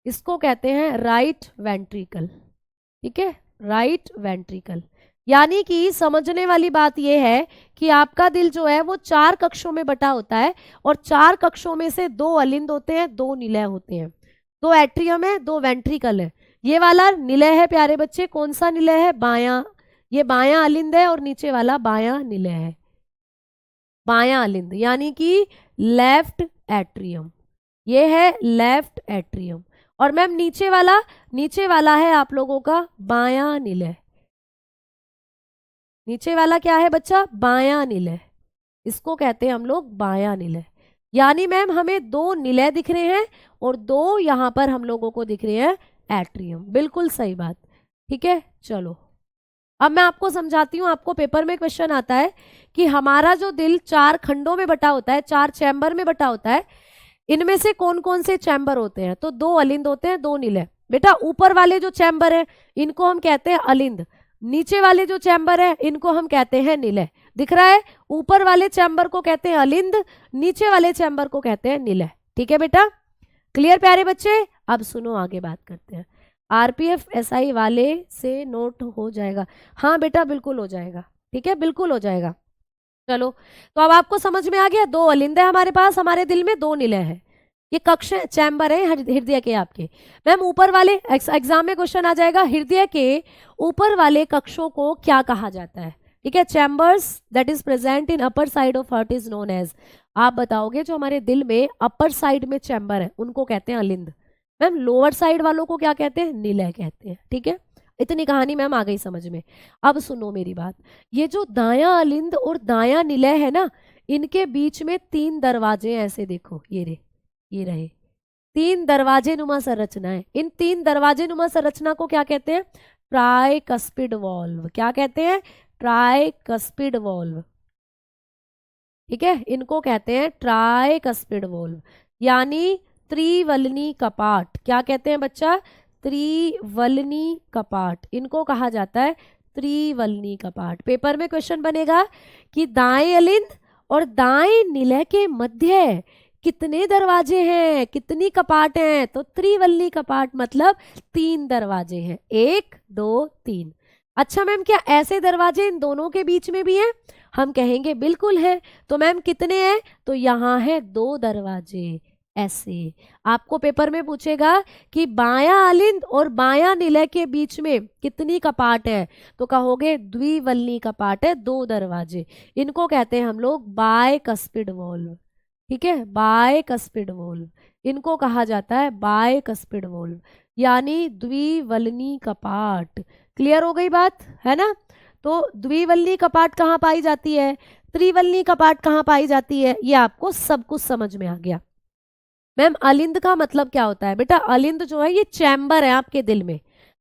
S1: इसको कहते हैं राइट वेंट्रिकल, ठीक है, राइट वेंट्रिकल। यानी कि समझने वाली बात यह है कि आपका दिल जो है वो 4 कक्षों में बटा होता है और 4 कक्षों में से 2 अलिंद होते हैं, 2 निलय होते हैं, 2 एट्रियम है, 2 वेंट्रिकल है। ये वाला निलय है प्यारे बच्चे, कौन सा निलय है? बायां, ये बायां अलिंद है और नीचे वाला बायां निलय है, बायां अलिंद यानी कि लेफ्ट एट्रियम, ये है लेफ्ट एट्रियम। और मैम नीचे वाला है आप लोगों का बायां निलय, नीचे वाला क्या है बच्चा? बायां निलय, इसको कहते हैं हम लोग बायां निलय। यानी मैम हमें 2 निलय दिख रहे हैं और 2 यहाँ पर हम लोगों को दिख रहे हैं एट्रियम, बिल्कुल सही बात। ठीक है, चलो अब मैं आपको समझाती हूँ। आपको पेपर में क्वेश्चन आता है कि हमारा जो दिल 4 खंडों में बटा होता है, 4 चैम्बर में बटा होता है, इनमें से कौन कौन से चैम्बर होते हैं? तो 2 अलिंद होते हैं, 2 निलय। बेटा ऊपर वाले जो चैम्बर है इनको हम कहते हैं अलिंद, नीचे वाले जो चैम्बर है इनको हम कहते हैं निलय। दिख रहा है? ऊपर वाले चैम्बर को कहते हैं अलिंद, नीचे वाले चैम्बर को कहते हैं निलय। ठीक है बेटा, क्लियर प्यारे बच्चे? अब सुनो आगे बात करते हैं। आरपीएफ एसआई वाले से नोट हो जाएगा? हाँ बेटा बिल्कुल हो जाएगा, ठीक है बिल्कुल हो जाएगा। चलो तो अब आपको समझ में आ गया, 2 अलिंद है हमारे पास, हमारे दिल में 2 निलय है, ये कक्ष चैम्बर है हृदय के आपके। मैम ऊपर वाले एग्जाम में क्वेश्चन आ जाएगा, हृदय के ऊपर वाले कक्षों को क्या कहा जाता है? ठीक है, chambers that is present in upper side of heart is known as, आप बताओगे जो हमारे दिल में अपर साइड में चैम्बर है उनको कहते हैं अलिंद। मैम लोअर साइड वालों को क्या कहते हैं? निलय कहते हैं। ठीक है, इतनी कहानी मैम आ गई समझ में। अब सुनो मेरी बात, ये जो दायां अलिंद और दायां निलय है ना, इनके बीच में 3 दरवाजे ऐसे देखो, ये रहे 3 दरवाजे नुमा संरचना है। इन 3 दरवाजे नुमा संरचना को क्या कहते हैं? Tricuspid valve. क्या कहते हैं? Tricuspid valve. ठीक है, इनको कहते हैं ट्राइकस्पिड वॉल्व, यानी त्रिवलनी कपाट। क्या कहते हैं बच्चा? त्रिवलनी कपाट, इनको कहा जाता है त्रिवलनी कपाट। पेपर में क्वेश्चन बनेगा कि दाएं अलिंद और दाएं निलय के मध्य कितने दरवाजे हैं, कितनी कपाट हैं? तो त्रिवलनी कपाट मतलब 3 दरवाजे हैं, 1 2 3। अच्छा मैम क्या ऐसे दरवाजे इन दोनों के बीच में भी हैं? हम कहेंगे बिल्कुल है। तो मैम कितने हैं? तो यहाँ है 2 दरवाजे ऐसे। आपको पेपर में पूछेगा कि बायां अलिंद और बायां निलय के बीच में कितनी कपाट है, तो कहोगे द्विवलनी कपाट है, 2 दरवाजे। इनको कहते हैं हम लोग बायकस्पिड वॉल्व। ठीक है, बायकस्पिड वॉल्व, इनको कहा जाता है बायकस्पिड वॉल्व, यानी द्विवलनी कपाट। क्लियर हो गई बात है ना? तो द्विवलनी कपाट कहाँ पाई जाती है, त्रिवलनी कपाट कहाँ पाई जाती है, ये आपको सब कुछ समझ में आ गया। मैम अलिंद का मतलब क्या होता है? बेटा अलिंद जो है ये चैम्बर है आपके दिल में,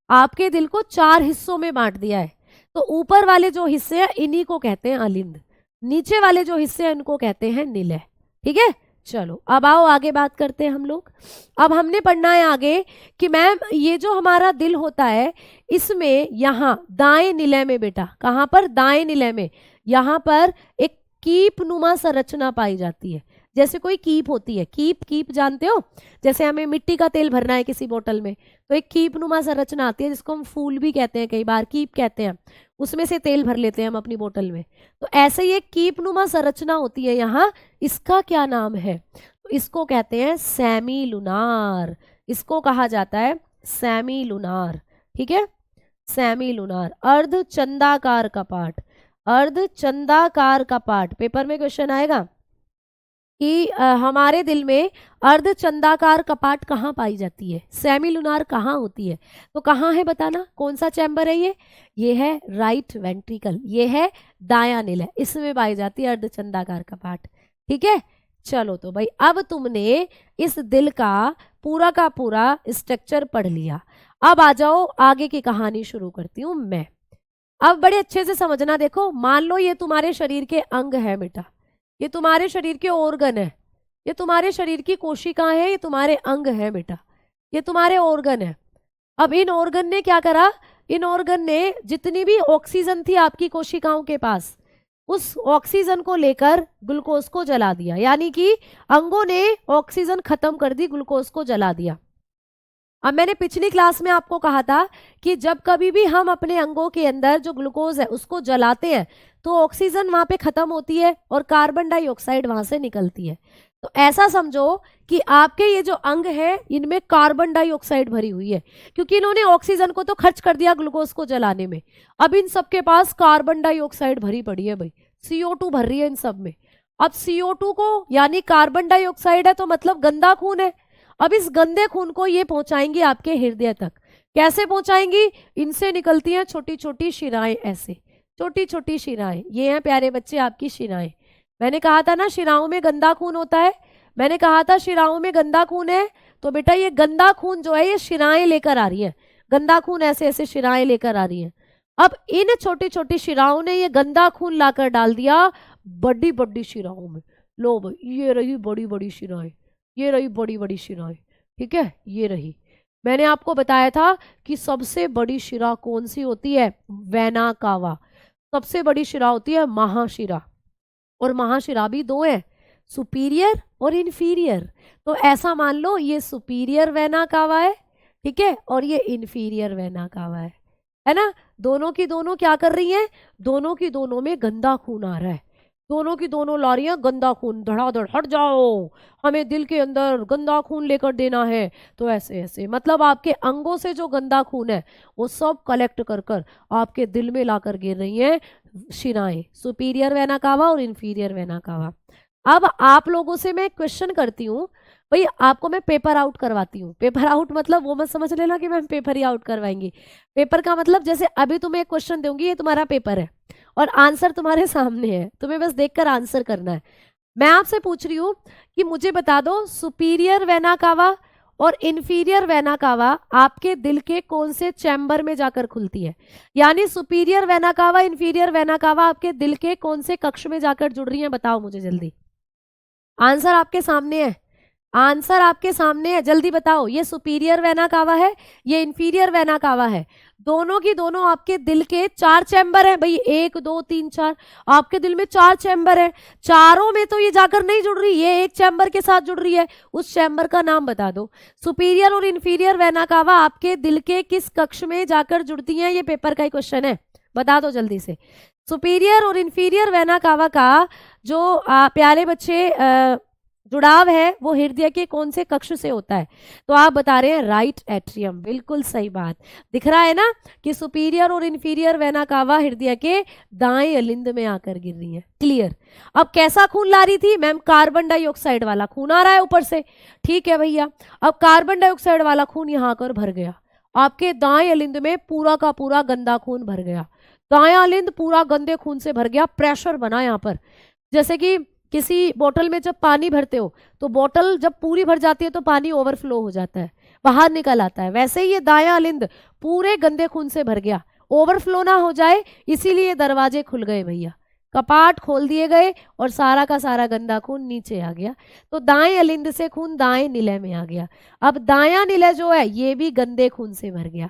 S1: आपके दिल को 4 हिस्सों में बांट दिया है। तो ऊपर वाले जो हिस्से हैं इन्हीं को कहते हैं अलिंद, नीचे वाले जो हिस्से हैं इनको कहते हैं निलय। ठीक है, चलो अब आओ आगे बात करते हैं हम लोग। अब हमने पढ़ना है आगे कि मैम ये जो हमारा दिल होता है इसमें यहाँ दाएं निलय में, बेटा कहाँ पर? दाएं निलय में यहाँ पर एक कीप नुमा संरचना पाई जाती है। जैसे कोई कीप होती है, कीप जानते हो? जैसे हमें मिट्टी का तेल भरना है किसी बोतल में तो एक कीप नुमा संरचना आती है जिसको हम फूल भी कहते हैं, कई बार कीप कहते हैं, उसमें से तेल भर लेते हैं हम अपनी बोतल में। तो ऐसे ही एक कीप नुमा संरचना होती है यहाँ, इसका क्या नाम है? तो इसको कहते हैं सेमी लुनार, इसको कहा जाता है सेमी लुनार। ठीक है, सेमी लुनार, अर्धचंदाकार कपाट, अर्धचंदाकार कपाट। पेपर में क्वेश्चन आएगा कि हमारे दिल में अर्धचंदाकार कपाट कहाँ पाई जाती है, सेमी लुनार कहाँ होती है? तो कहाँ है बताना, कौन सा चैम्बर है ये है राइट वेंट्रिकल, ये है दायां निलय, इसमें पाई जाती है अर्धचंदाकार कपाट। ठीक है, चलो तो भाई अब तुमने इस दिल का पूरा स्ट्रक्चर पढ़ लिया। अब आ जाओ आगे की कहानी शुरू करती हूँ मैं। अब बड़े अच्छे से समझना, देखो मान लो ये तुम्हारे शरीर के अंग है बेटा, ये तुम्हारे शरीर के ऑर्गन है, ये तुम्हारे शरीर की कोशिकाएं हैं, ये तुम्हारे अंग है बेटा, ये तुम्हारे ऑर्गन है। अब इन ऑर्गन ने क्या करा, इन ऑर्गन ने जितनी भी ऑक्सीजन थी आपकी कोशिकाओं के पास, उस ऑक्सीजन को लेकर ग्लूकोज को जला दिया, यानी कि अंगों ने ऑक्सीजन खत्म कर दी, ग्लूकोज को जला दिया। अब मैंने पिछली क्लास में आपको कहा था कि जब कभी भी हम अपने अंगों के अंदर जो ग्लूकोज है उसको जलाते हैं तो ऑक्सीजन वहां पे खत्म होती है और कार्बन डाइऑक्साइड वहां से निकलती है। तो ऐसा समझो कि आपके ये जो अंग है इनमें कार्बन डाइऑक्साइड भरी हुई है, क्योंकि इन्होंने ऑक्सीजन को तो खर्च कर दिया ग्लूकोज को जलाने में। अब इन सबके पास कार्बन डाइऑक्साइड भरी पड़ी है भाई, CO2 भर रही है इन सब में। अब CO2 को यानी कार्बन डाइऑक्साइड है तो मतलब गंदा खून है। अब इस गंदे खून को ये पहुंचाएंगे आपके हृदय तक। कैसे पहुंचाएंगी? इनसे निकलती हैं छोटी छोटी शिराएं, ऐसे छोटी छोटी शिराएं। ये हैं प्यारे बच्चे आपकी शिराएं। मैंने कहा था ना शिराओं में गंदा खून होता है, मैंने कहा था शिराओं में गंदा खून है। तो बेटा ये गंदा खून जो है ये शिराएं लेकर आ रही है, गंदा खून ऐसे ऐसे शिराएं लेकर आ रही है। अब इन छोटी छोटी शिराओं ने ये गंदा खून लाकर डाल दिया बड़ी बड़ी शिराओं में। लो भाई ये रही बड़ी बड़ी शिराएं, ये रही बड़ी बड़ी शिराएं, ठीक है, ये रही। मैंने आपको बताया था कि सबसे बड़ी शिरा कौन सी होती है? Vena cava. सबसे बड़ी शिरा होती है महाशिरा, और महाशिरा भी दो है, सुपीरियर और इन्फीरियर। तो ऐसा मान लो ये सुपीरियर वेना कावा है, ठीक है, और ये इन्फीरियर वेना कावा है ना। दोनों की दोनों क्या कर रही हैं? दोनों की दोनों में गंदा खून आ रहा है, दोनों की दोनों ला रही हैं गंदा खून, धड़ाधड़ हट जाओ, हमें दिल के अंदर गंदा खून लेकर देना है। तो ऐसे ऐसे मतलब आपके अंगों से जो गंदा खून है वो सब कलेक्ट कर कर आपके दिल में लाकर गिर रही हैं शिराएं, सुपीरियर वेना कावा और इन्फीरियर वेना कावा। अब आप लोगों से मैं क्वेश्चन करती हूँ भाई, आपको मैं पेपर आउट करवाती हूँ। पेपर आउट मतलब वो मत समझ लेना कि मैम पेपर ही आउट करवाएंगी। पेपर का मतलब जैसे अभी तुम्हें एक क्वेश्चन दूंगी, ये तुम्हारा पेपर है और आंसर तुम्हारे सामने है, तुम्हें बस देखकर आंसर करना है। मैं आपसे पूछ रही हूँ कि मुझे बता दो सुपीरियर वेना कावा और इन्फीरियर वेना कावा आपके दिल के कौन से चैम्बर में जाकर खुलती है? यानी superior vena cava, inferior vena cava आपके दिल के कौन से कक्ष में जाकर जुड़ रही हैं? बताओ मुझे जल्दी। आंसर आपके सामने है, आंसर आपके सामने है, जल्दी बताओ। ये सुपीरियर वेना कावा है, ये इन्फीरियर वेना कावा है। दोनों की दोनों आपके दिल के 4 चैम्बर है भाई, 1 2 3 4, आपके दिल में 4 चैम्बर है। चारों में तो ये जाकर नहीं जुड़ रही, ये एक चैम्बर के साथ जुड़ रही है। उस चैम्बर का नाम बता दो। सुपीरियर और इन्फीरियर वेना कावा आपके दिल के किस कक्ष में जाकर जुड़ती हैं? ये पेपर का ही क्वेश्चन है, बता दो जल्दी से। सुपीरियर और इन्फीरियर वेना कावा का जो प्यारे बच्चे जुड़ाव है वो हृदय के कौन से कक्ष से होता है? तो आप बता रहे हैं राइट एट्रियम, बिल्कुल सही बात। दिख रहा है ना कि सुपीरियर और इन्फीरियर वेना कावा हृदय के दाएं अलिंद में आकर गिर रही है। क्लियर। अब कैसा खून ला रही थी मैम? कार्बन डाइऑक्साइड वाला खून आ रहा है ऊपर से, ठीक है भैया। अब कार्बन डाइऑक्साइड वाला खून यहाँ आकर भर गया, आपके दाएं अलिंद में पूरा का पूरा गंदा खून भर गया, दायां अलिंद पूरा गंदे खून से भर गया। प्रेशर बना यहाँ पर, जैसे कि किसी बोतल में जब पानी भरते हो तो बोतल जब पूरी भर जाती है तो पानी ओवरफ्लो हो जाता है, बाहर निकल आता है, वैसे ही ये दायां अलिंद पूरे गंदे खून से भर गया, ओवरफ्लो ना हो जाए इसीलिए दरवाजे खुल गए भैया, कपाट खोल दिए गए और सारा का सारा गंदा खून नीचे आ गया। तो दाएं अलिंद से खून दाएं निलय में आ गया। अब दायां निलय जो है ये भी गंदे खून से भर गया,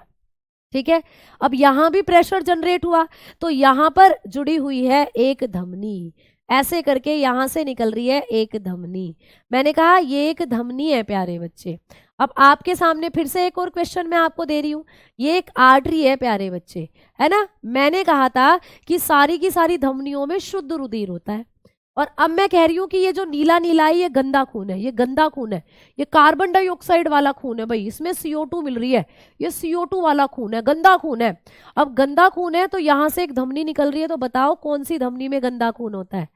S1: ठीक है। अब यहां भी प्रेशर जनरेट हुआ तो यहां पर जुड़ी हुई है एक धमनी, ऐसे करके यहां से निकल रही है एक धमनी। मैंने कहा ये एक धमनी है प्यारे बच्चे। अब आपके सामने फिर से एक और क्वेश्चन मैं आपको दे रही हूं, ये एक आर्टरी है प्यारे बच्चे, है ना। मैंने कहा था कि सारी की सारी धमनियों में शुद्ध रुधिर होता है, और अब मैं कह रही हूँ कि ये जो नीला नीला है ये गंदा खून है, ये गंदा खून है, ये कार्बन डाइऑक्साइड वाला खून है भाई, इसमें CO2 मिल रही है, ये CO2 वाला खून है, गंदा खून है। अब गंदा खून है तो यहाँ से एक धमनी निकल रही है, तो बताओ कौन सी धमनी में गंदा खून होता है?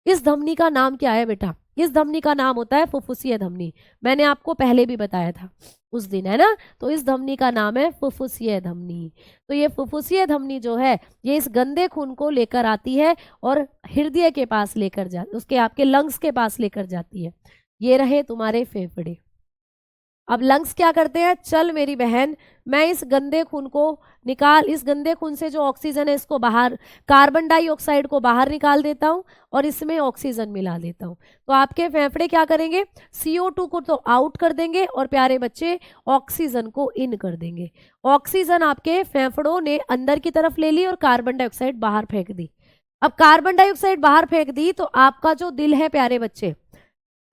S1: इस धमनी का नाम क्या है बेटा? इस धमनी का नाम होता है फुफ्फुसीय धमनी। मैंने आपको पहले भी बताया था उस दिन, है ना। तो इस धमनी का नाम है फुफ्फुसीय धमनी। तो ये फुफ्फुसीय धमनी जो है ये इस गंदे खून को लेकर आती है और हृदय के पास लेकर जा, उसके आपके लंग्स के पास लेकर जाती है। ये रहे तुम्हारे फेफड़े। अब लंग्स क्या करते हैं? चल मेरी बहन, मैं इस गंदे खून को निकाल, इस गंदे खून से जो ऑक्सीजन है इसको बाहर, कार्बन डाइऑक्साइड को बाहर निकाल देता हूं और इसमें ऑक्सीजन मिला देता हूं। तो आपके फेफड़े क्या करेंगे? CO2 को तो आउट कर देंगे और प्यारे बच्चे ऑक्सीजन को इन कर देंगे। ऑक्सीजन आपके फेफड़ों ने अंदर की तरफ ले ली और कार्बन डाइऑक्साइड बाहर फेंक दी। अब कार्बन डाइऑक्साइड बाहर फेंक दी तो आपका जो दिल है प्यारे बच्चे,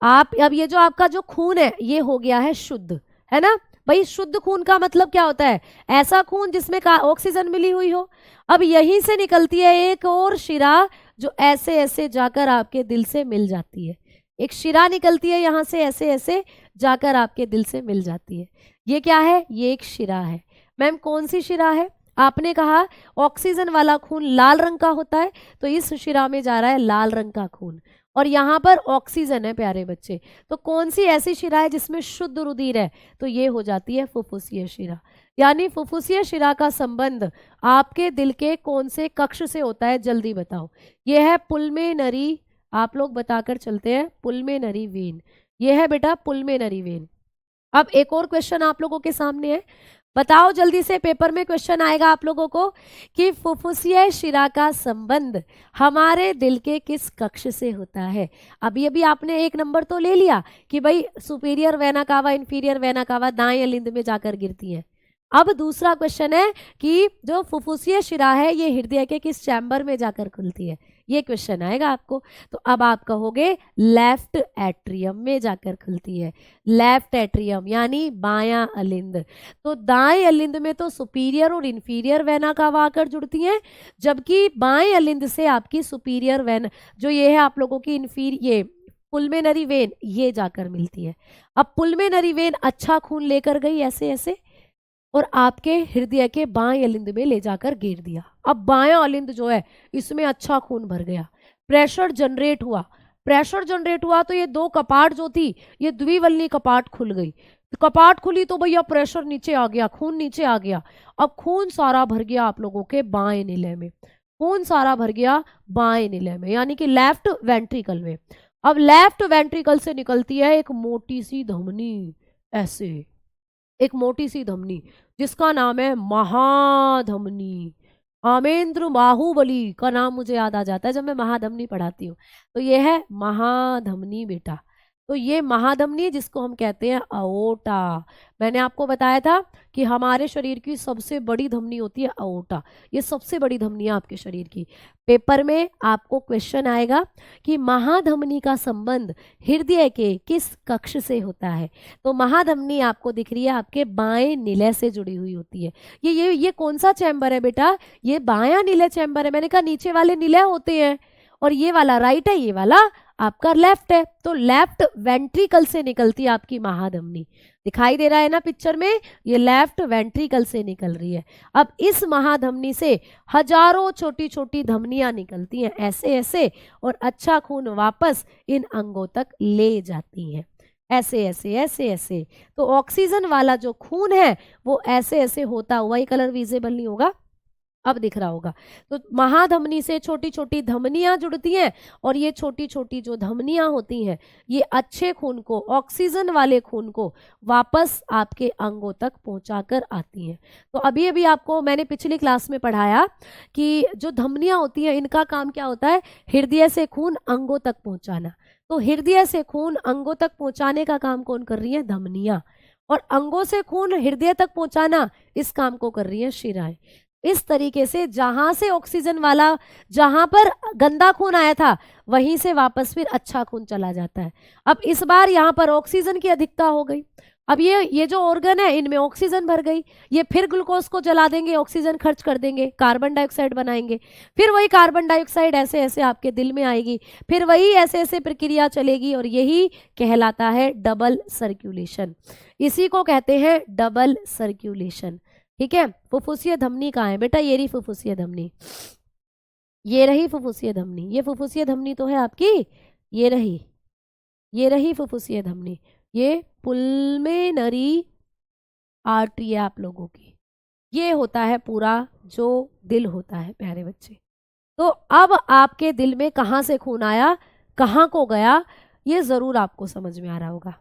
S1: आप अब ये जो आपका जो खून है ये हो गया है शुद्ध, है ना। भाई शुद्ध खून का मतलब क्या होता है? ऐसा खून जिसमें ऑक्सीजन मिली हुई हो। अब यहीं से निकलती है एक और शिरा जो ऐसे ऐसे जाकर आपके दिल से मिल जाती है। एक शिरा निकलती है यहाँ से ऐसे ऐसे जाकर आपके दिल से मिल जाती है। ये क्या है? ये एक शिरा है। मैम कौन सी शिरा है? आपने कहा ऑक्सीजन वाला खून लाल रंग का होता है, तो इस शिरा में जा रहा है लाल रंग का खून, और यहाँ पर ऑक्सीजन है प्यारे बच्चे। तो कौन सी ऐसी शिरा है जिसमें शुद्ध रुधिर है? तो ये हो जाती है फुफ्फुसीय शिरा। यानी फुफ्फुसीय शिरा का संबंध आपके दिल के कौन से कक्ष से होता है? जल्दी बताओ। ये है पुल्मेनरी, आप लोग बताकर चलते हैं, पुल्मेनरी वेन। ये है बेटा पुल्मेनरी वेन। अब एक और क्वेश्चन आप लोगों के सामने है, बताओ जल्दी से, पेपर में क्वेश्चन आएगा आप लोगों को कि फुफ्फुसीय शिरा का संबंध हमारे दिल के किस कक्ष से होता है? अभी अभी आपने एक नंबर तो ले लिया कि भाई superior vena cava, inferior vena cava दाएं अलिंद में जाकर गिरती है। अब दूसरा क्वेश्चन है कि जो फुफ्फुसीय शिरा है ये हृदय के किस चैम्बर में जाकर खुलती है? ये क्वेश्चन आएगा आपको। तो अब आप कहोगे लेफ्ट एट्रियम में जाकर खुलती है। लेफ्ट एट्रियम यानी बायां अलिंद। तो दाएं अलिंद में तो सुपीरियर और इंफीरियर वेना कावा आकर जुड़ती हैं, जबकि बाएं अलिंद से आपकी सुपीरियर वेन जो ये है आप लोगों की ये पुल्मेनरी वेन, ये जाकर मिलती है। अब पुल्मेनरी वेन अच्छा खून लेकर गई ऐसे ऐसे और आपके हृदय के बाएं अलिंद में ले जाकर गिर दिया। अब बायां अलिंद जो है इसमें अच्छा खून भर गया, प्रेशर जनरेट हुआ। प्रेशर जनरेट हुआ तो ये दो कपाट जो थी ये द्विवल्ली कपाट खुल गई। कपाट खुली तो भैया प्रेशर नीचे आ गया, खून नीचे आ गया। अब खून सारा भर गया आप लोगों के बाएं नीले में, खून सारा भर गया बाएं नीले में, यानी कि लेफ्ट वेंट्रिकल में। अब लेफ्ट वेंट्रिकल से निकलती है एक मोटी सी धमनी, ऐसे एक मोटी सी धमनी जिसका नाम है महाधमनी। आमेंद्र बाहुबली का नाम मुझे याद आ जाता है जब मैं महाधमनी पढ़ाती हूँ। तो ये है महाधमनी बेटा। तो ये महाधमनी जिसको हम कहते हैं अओर्टा। मैंने आपको बताया था कि हमारे शरीर की सबसे बड़ी धमनी होती है अओर्टा। ये सबसे बड़ी धमनी है आपके शरीर की। पेपर में आपको क्वेश्चन आएगा कि महाधमनी का संबंध हृदय के किस कक्ष से होता है? तो महाधमनी आपको दिख रही है आपके बाएं निलय से जुड़ी हुई होती है। ये कौन सा चैम्बर है बेटा? ये बायां निलय चैम्बर है। मैंने कहा नीचे वाले निलय होते हैं और ये वाला राइट है, ये वाला आपका लेफ्ट है। तो लेफ्ट वेंट्रिकल से निकलती है आपकी महाधमनी। दिखाई दे रहा है ना पिक्चर में, ये लेफ्ट वेंट्रिकल से निकल रही है। अब इस महाधमनी से हजारों छोटी छोटी धमनियां निकलती हैं ऐसे ऐसे, और अच्छा खून वापस इन अंगों तक ले जाती हैं ऐसे ऐसे ऐसे ऐसे। तो ऑक्सीजन वाला जो खून है वो ऐसे ऐसे होता हुआ, ये कलर विजिबल नहीं होगा, अब दिख रहा होगा। तो महाधमनी से छोटी छोटी धमनियां जुड़ती हैं, और ये छोटी छोटी जो धमनियां होती हैं ये अच्छे खून को, ऑक्सीजन वाले खून को वापस आपके अंगों तक पहुंचाकर आती हैं। तो अभी अभी आपको मैंने पिछली क्लास में पढ़ाया कि जो धमनियां होती हैं इनका काम क्या होता है? हृदय से खून अंगों तक पहुंचाना। तो हृदय से खून अंगों तक पहुंचाने का काम कौन कर रही है? धमनियां। और अंगों से खून हृदय तक पहुंचाना, इस काम को कर रही है शिराएं। इस तरीके से जहां से ऑक्सीजन वाला, जहां पर गंदा खून आया था वहीं से वापस फिर अच्छा खून चला जाता है। अब इस बार यहाँ पर ऑक्सीजन की अधिकता हो गई। अब ये जो ऑर्गन है इनमें ऑक्सीजन भर गई, ये फिर ग्लूकोज को जला देंगे, ऑक्सीजन खर्च कर देंगे, कार्बन डाइऑक्साइड बनाएंगे। फिर वही कार्बन डाइऑक्साइड ऐसे ऐसे आपके दिल में आएगी, फिर वही ऐसे ऐसे प्रक्रिया चलेगी, और यही कहलाता है डबल सर्कुलेशन। इसी को कहते हैं डबल सर्कुलेशन। ठीक है। फुफ्फुसीय धमनी कहाँ है बेटा? ये रही फुफ्फुसीय धमनी, ये रही फुफ्फुसीय धमनी। ये फुफ्फुसीय धमनी तो है आपकी, ये रही फुफ्फुसीय धमनी। ये पुल्मेनरी आर्टरी है आप लोगों की। ये होता है पूरा जो दिल होता है प्यारे बच्चे। तो अब आपके दिल में कहाँ से खून आया, कहाँ को गया, ये जरूर आपको समझ में आ रहा होगा।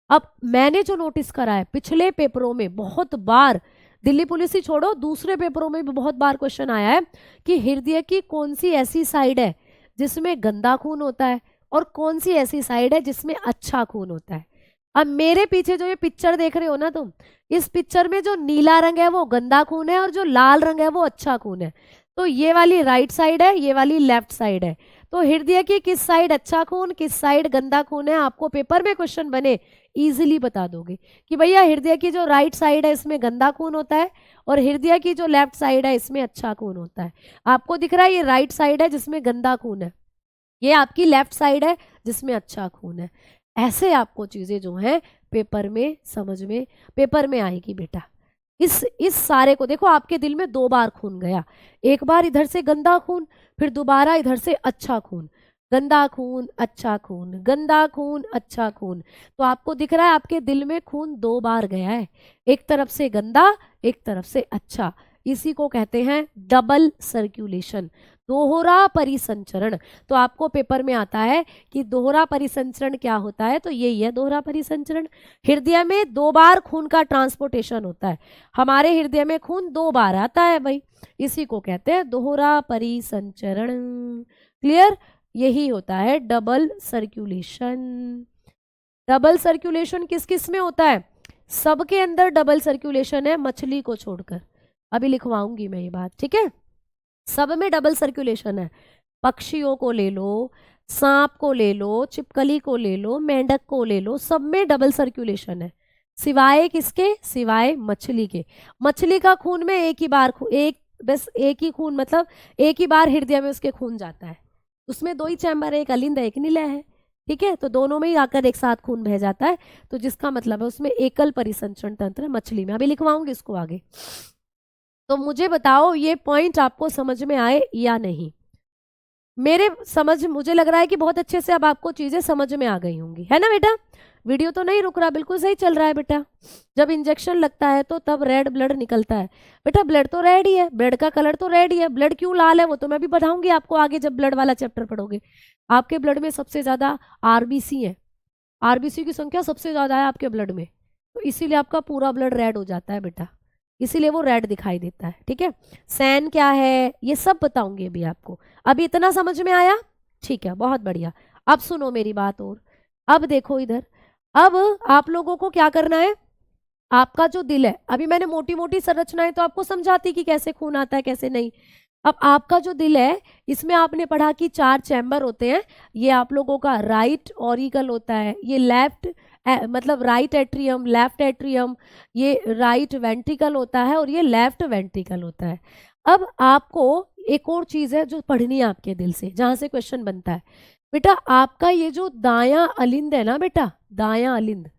S1: अब मैंने जो नोटिस करा है पिछले पेपरों में बहुत बार, दिल्ली पुलिस ही छोड़ो दूसरे पेपरों में भी बहुत बार क्वेश्चन आया है कि हृदय की कौन सी ऐसी साइड है जिसमें गंदा खून होता है और कौन सी ऐसी साइड है जिसमें अच्छा खून होता है। अब मेरे पीछे जो ये पिक्चर देख रहे हो ना तुम, इस पिक्चर में जो नीला रंग है वो गंदा खून है और जो लाल रंग है वो अच्छा खून है। तो ये वाली राइट साइड है, ये वाली लेफ्ट साइड है। तो हृदय की किस साइड अच्छा खून, किस साइड गंदा खून है, आपको पेपर में क्वेश्चन बने इजीली बता दोगे कि भैया हृदय की जो राइट साइड है इसमें गंदा खून होता है और हृदय की जो लेफ्ट साइड है इसमें अच्छा खून होता है। आपको दिख रहा है ये राइट साइड है जिसमें गंदा खून है, ये आपकी लेफ्ट साइड है जिसमें अच्छा खून है। ऐसे आपको चीजें जो हैं पेपर में समझ में पेपर में आएगी बेटा। इस सारे को देखो, आपके दिल में 2 बार खून गया, एक बार इधर से गंदा खून, फिर दोबारा इधर से अच्छा खून, गंदा खून अच्छा खून, गंदा खून अच्छा खून। तो आपको दिख रहा है आपके दिल में खून 2 बार गया है, एक तरफ से गंदा एक तरफ से अच्छा। इसी को कहते हैं डबल सर्कुलेशन, दोहरा परिसंचरण। तो आपको पेपर में आता है कि दोहरा परिसंचरण क्या होता है, तो यही है दोहरा परिसंचरण। हृदय में 2 बार खून का ट्रांसपोर्टेशन होता है, हमारे हृदय में खून 2 बार आता है भाई, इसी को कहते हैं दोहरा परिसंचरण। क्लियर? यही होता है डबल सर्कुलेशन। डबल सर्कुलेशन किस किस में होता है? सबके अंदर डबल सर्कुलेशन है मछली को छोड़कर। अभी लिखवाऊंगी मैं ये बात, ठीक है? सब में डबल सर्कुलेशन है। पक्षियों को ले लो, सांप को ले लो, छिपकली को ले लो, मेंढक को ले लो, सब में डबल सर्कुलेशन है, सिवाय किसके? सिवाय मछली के। मछली का खून में एक ही बार बस एक ही खून, मतलब एक ही बार हृदय में उसके खून जाता है, उसमें 2 ही चैम्बर है, एक अलिंद है एक निलय है, ठीक है? तो दोनों में ही आकर एक साथ खून बह जाता है, तो जिसका मतलब है उसमें एकल परिसंचरण तंत्र है मछली में। अभी लिखवाऊंगी इसको आगे। तो मुझे बताओ ये पॉइंट आपको समझ में आए या नहीं? मुझे लग रहा है कि बहुत अच्छे से अब आपको चीजें समझ में आ गई होंगी, है ना बेटा? वीडियो तो नहीं रुक रहा, बिल्कुल सही चल रहा है बेटा। जब इंजेक्शन लगता है तो तब रेड ब्लड निकलता है बेटा, ब्लड तो रेड ही है, ब्लड का कलर तो रेड ही है। ब्लड क्यों लाल है वो तो मैं भी बताऊंगी आपको आगे जब ब्लड वाला चैप्टर पढ़ोगे। आपके ब्लड में सबसे ज्यादा आरबीसी है, आरबीसी की संख्या सबसे ज्यादा है आपके ब्लड में, तो इसीलिए आपका पूरा ब्लड रेड हो जाता है बेटा, इसीलिए वो रेड दिखाई देता है, ठीक है? सैन क्या है ये सब बताऊंगी अभी आपको। अभी इतना समझ में आया? ठीक है, बहुत बढ़िया। अब सुनो मेरी बात और, अब देखो इधर, अब आप लोगों को क्या करना है, आपका जो दिल है, अभी मैंने मोटी मोटी संरचनाएं तो आपको समझाती कि कैसे खून आता है कैसे नहीं। अब आपका जो दिल है इसमें आपने पढ़ा कि 4 चैम्बर होते हैं, ये आप लोगों का राइट ऑरिकल होता है, ये लेफ्ट मतलब राइट एट्रियम, लेफ्ट एट्रियम, ये राइट वेंट्रिकल होता है और ये लेफ्ट वेंट्रिकल होता है। अब आपको एक और चीज है जो पढ़नी है आपके दिल से, जहां से क्वेश्चन बनता है बेटा। आपका ये जो दायां अलिंद है ना बेटा, दायां अलिंद,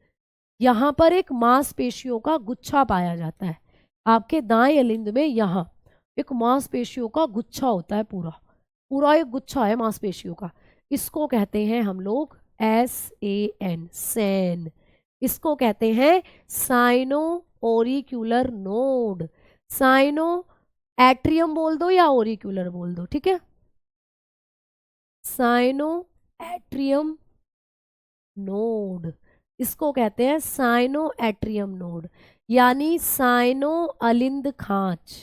S1: यहाँ पर एक मांसपेशियों का गुच्छा पाया जाता है। आपके दाएं अलिंद में यहाँ एक मांसपेशियों का गुच्छा होता है, पूरा पूरा एक गुच्छा है मांसपेशियों का। इसको कहते हैं हम लोग SAN, सैन। इसको कहते हैं साइनो ओरिक्यूलर नोड। साइनो एट्रियम बोल दो या ओरिक्यूलर बोल दो, ठीक है? साइनो एट्रियम नोड, इसको कहते हैं साइनो एट्रियम नोड, यानी साइनो अलिंद खांच।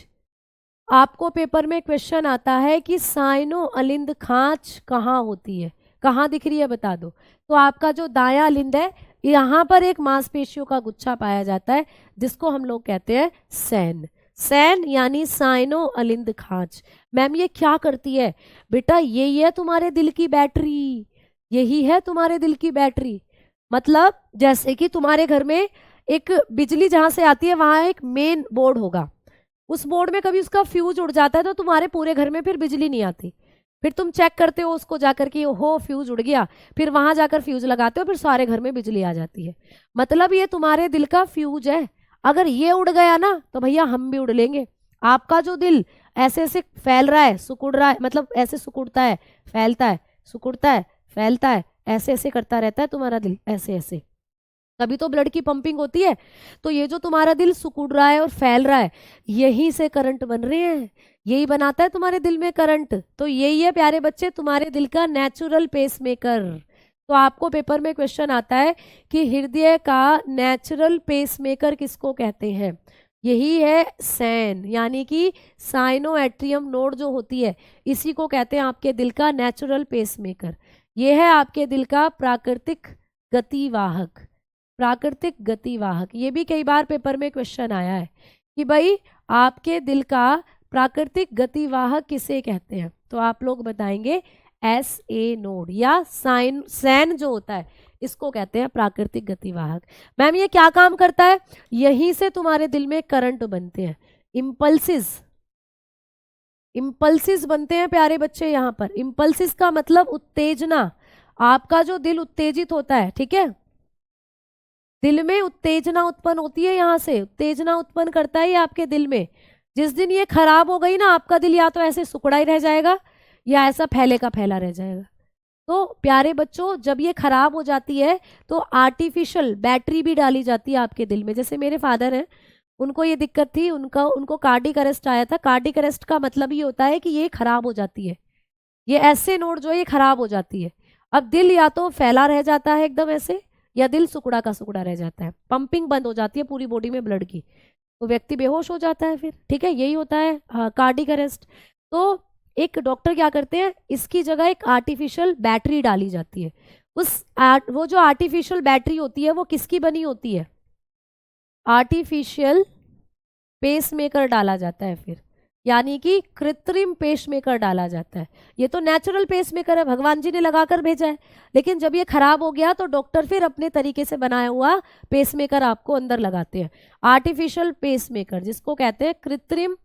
S1: आपको पेपर में क्वेश्चन आता है कि साइनो अलिंद खांच कहाँ होती है, कहाँ दिख रही है बता दो। तो आपका जो दायां अलिंद है यहाँ पर एक मांसपेशियों का गुच्छा पाया जाता है जिसको हम लोग कहते हैं सैन। सैन यानी साइनो अलिंद खांच। मैम ये क्या करती है बेटा? यही है तुम्हारे दिल की बैटरी, यही है तुम्हारे दिल की बैटरी। मतलब जैसे कि तुम्हारे घर में एक बिजली जहां से आती है वहां एक मेन बोर्ड होगा, उस बोर्ड में कभी उसका फ्यूज उड़ जाता है तो तुम्हारे पूरे घर में फिर बिजली नहीं आती, फिर तुम चेक करते हो उसको जाकर के, हो फ्यूज उड़ गया, फिर वहां जाकर फ्यूज लगाते हो, फिर सारे घर में बिजली आ जाती है। मतलब ये तुम्हारे दिल का फ्यूज है, अगर ये उड़ गया ना तो भैया हम भी उड़ लेंगे। आपका जो दिल ऐसे ऐसे फैल रहा है, सिकुड़ रहा है, मतलब ऐसे सिकुड़ता है, फैलता है, सिकुड़ता है, फैलता है, ऐसे ऐसे करता रहता है तुम्हारा दिल, ऐसे ऐसे, तभी तो ब्लड की पंपिंग होती है। तो ये जो तुम्हारा दिल सिकुड़ रहा है और फैल रहा है, यहीं से करंट बन रहे हैं, यही बनाता है तुम्हारे दिल में करंट। तो यही है प्यारे बच्चे तुम्हारे दिल का नेचुरल पेसमेकर। तो आपको पेपर में क्वेश्चन आता है कि हृदय का नेचुरल पेसमेकर किसको कहते हैं? यही है सैन, यानी कि साइनो एट्रियम नोड जो होती है, इसी को कहते हैं आपके दिल का नेचुरल पेसमेकर। यह है आपके दिल का प्राकृतिक गतिवाहक। प्राकृतिक गतिवाहक, ये भी कई बार पेपर में क्वेश्चन आया है कि भाई आपके दिल का प्राकृतिक गतिवाहक किसे कहते हैं, तो आप लोग बताएंगे SA नोड या सैन जो होता है इसको कहते हैं प्राकृतिक गतिवाहक। मैम ये क्या काम करता है? यहीं से तुम्हारे दिल में करंट बनते हैं, इम्पल्सिस बनते हैं प्यारे बच्चे। यहाँ पर इम्पल्सिस का मतलब उत्तेजना, आपका जो दिल उत्तेजित होता है, ठीक है, दिल में उत्तेजना उत्पन्न होती है, यहाँ से उत्तेजना उत्पन्न करता है ये आपके दिल में। जिस दिन ये खराब हो गई ना, आपका दिल या तो ऐसे सुकड़ा ही रह जाएगा या ऐसा फैले का फैला रह जाएगा। तो प्यारे बच्चों जब ये खराब हो जाती है तो आर्टिफिशियल बैटरी भी डाली जाती है आपके दिल में। जैसे मेरे फादर हैं, उनको ये दिक्कत थी, उनको कार्डिक अरेस्ट आया था। कार्डिक अरेस्ट का मतलब ये होता है कि ये खराब हो जाती है, ये ऐसे नोड जो है ये खराब हो जाती है। अब दिल या तो फैला रह जाता है एकदम ऐसे, या दिल सुकड़ा का सुकड़ा रह जाता है, पंपिंग बंद हो जाती है पूरी बॉडी में ब्लड की, तो व्यक्ति बेहोश हो जाता है फिर, ठीक है, यही होता है कार्डिक अरेस्ट। तो एक डॉक्टर क्या करते हैं, इसकी जगह एक आर्टिफिशियल बैटरी डाली जाती है। वो जो आर्टिफिशियल बैटरी होती है वो किसकी बनी होती है? आर्टिफिशियल पेसमेकर डाला जाता है फिर, यानी कि कृत्रिम पेसमेकर डाला जाता है। ये तो नेचुरल पेसमेकर है, भगवान जी ने लगाकर भेजा है, लेकिन जब ये खराब हो गया तो डॉक्टर फिर अपने तरीके से बनाया हुआ पेसमेकर आपको अंदर लगाते हैं, आर्टिफिशियल पेसमेकर, जिसको कहते हैं कृत्रिम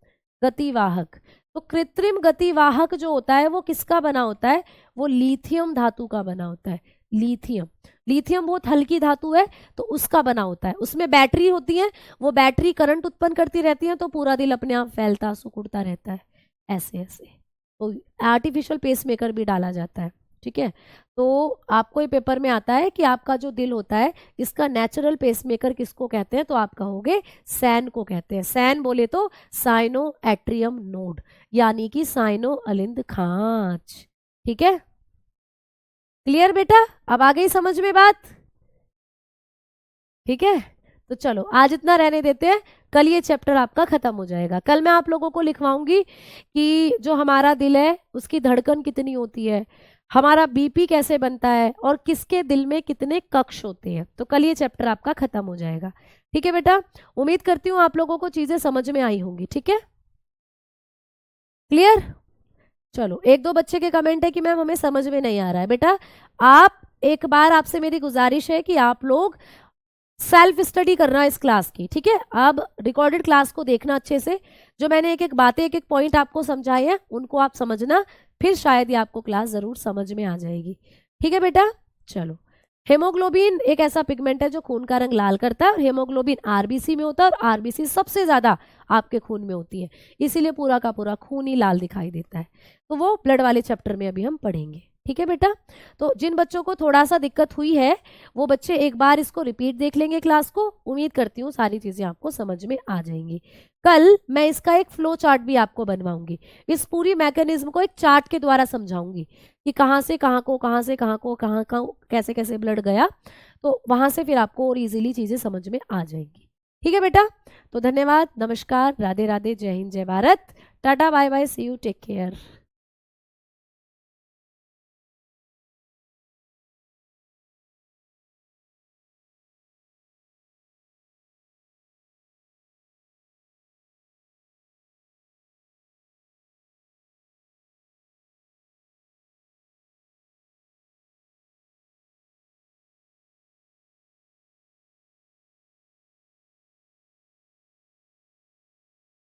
S1: गतिवाहक। तो कृत्रिम गतिवाहक जो होता है वो किसका बना होता है? वो लिथियम धातु का बना होता है। लिथियम बहुत हल्की धातु है, तो उसका बना होता है। उसमें बैटरी होती है, वो बैटरी करंट उत्पन्न करती रहती है, तो पूरा दिल अपने आप फैलता सिकुड़ता रहता है ऐसे ऐसे। तो आर्टिफिशियल पेसमेकर भी डाला जाता है, ठीक है। तो आपको ये पेपर में आता है कि आपका जो दिल होता है इसका नेचुरल पेसमेकर किसको कहते हैं? तो आप कहोगे सैन को कहते हैं। सैन बोले तो साइनो एट्रियम नोड, यानी कि साइनो अलिंद खांच, ठीक है। क्लियर बेटा? अब आ गई समझ में बात? ठीक है, तो चलो आज इतना रहने देते हैं, कल ये चैप्टर आपका खत्म हो जाएगा। कल मैं आप लोगों को लिखवाऊंगी कि जो हमारा दिल है उसकी धड़कन कितनी होती है, हमारा बीपी कैसे बनता है, और किसके दिल में कितने कक्ष होते हैं। तो कल ये चैप्टर आपका खत्म हो जाएगा, ठीक है बेटा। उम्मीद करती हूँ आप लोगों को चीजें समझ में आई होंगी, ठीक है, क्लियर। चलो, एक दो बच्चे के कमेंट है कि मैम हमें समझ में नहीं आ रहा है। बेटा आप एक बार, आपसे मेरी गुजारिश है कि आप लोग सेल्फ स्टडी करना इस क्लास की, ठीक है। अब रिकॉर्डेड क्लास को देखना अच्छे से, जो मैंने एक एक बातें एक एक पॉइंट आपको समझाए हैं उनको आप समझना, फिर शायद ही आपको क्लास जरूर समझ में आ जाएगी, ठीक है बेटा। चलो, हेमोग्लोबिन एक ऐसा पिगमेंट है जो खून का रंग लाल करता है, और हेमोग्लोबिन आरबीसी में होता है, और आरबीसी सबसे ज्यादा आपके खून में होती है, इसीलिए पूरा का पूरा खून ही लाल दिखाई देता है। तो वो ब्लड वाले चैप्टर में अभी हम पढ़ेंगे, ठीक है बेटा। तो जिन बच्चों को थोड़ा सा दिक्कत हुई है वो बच्चे एक बार इसको रिपीट देख लेंगे क्लास को, उम्मीद करती हूँ सारी चीजें आपको समझ में आ जाएंगी। कल मैं इसका एक फ्लो चार्ट भी आपको बनवाऊंगी, इस पूरी मैकेनिज्म को एक चार्ट के द्वारा समझाऊंगी कि कहाँ से कहाँ को, कहाँ से कहाँ को, कहाँ कहाँ कैसे कैसे ब्लड गया, तो वहां से फिर आपको और इजीली चीजें समझ में आ जाएंगी, ठीक है बेटा। तो धन्यवाद, नमस्कार, राधे राधे, जय हिंद, जय Bharat, tata bye bye, see you, take care.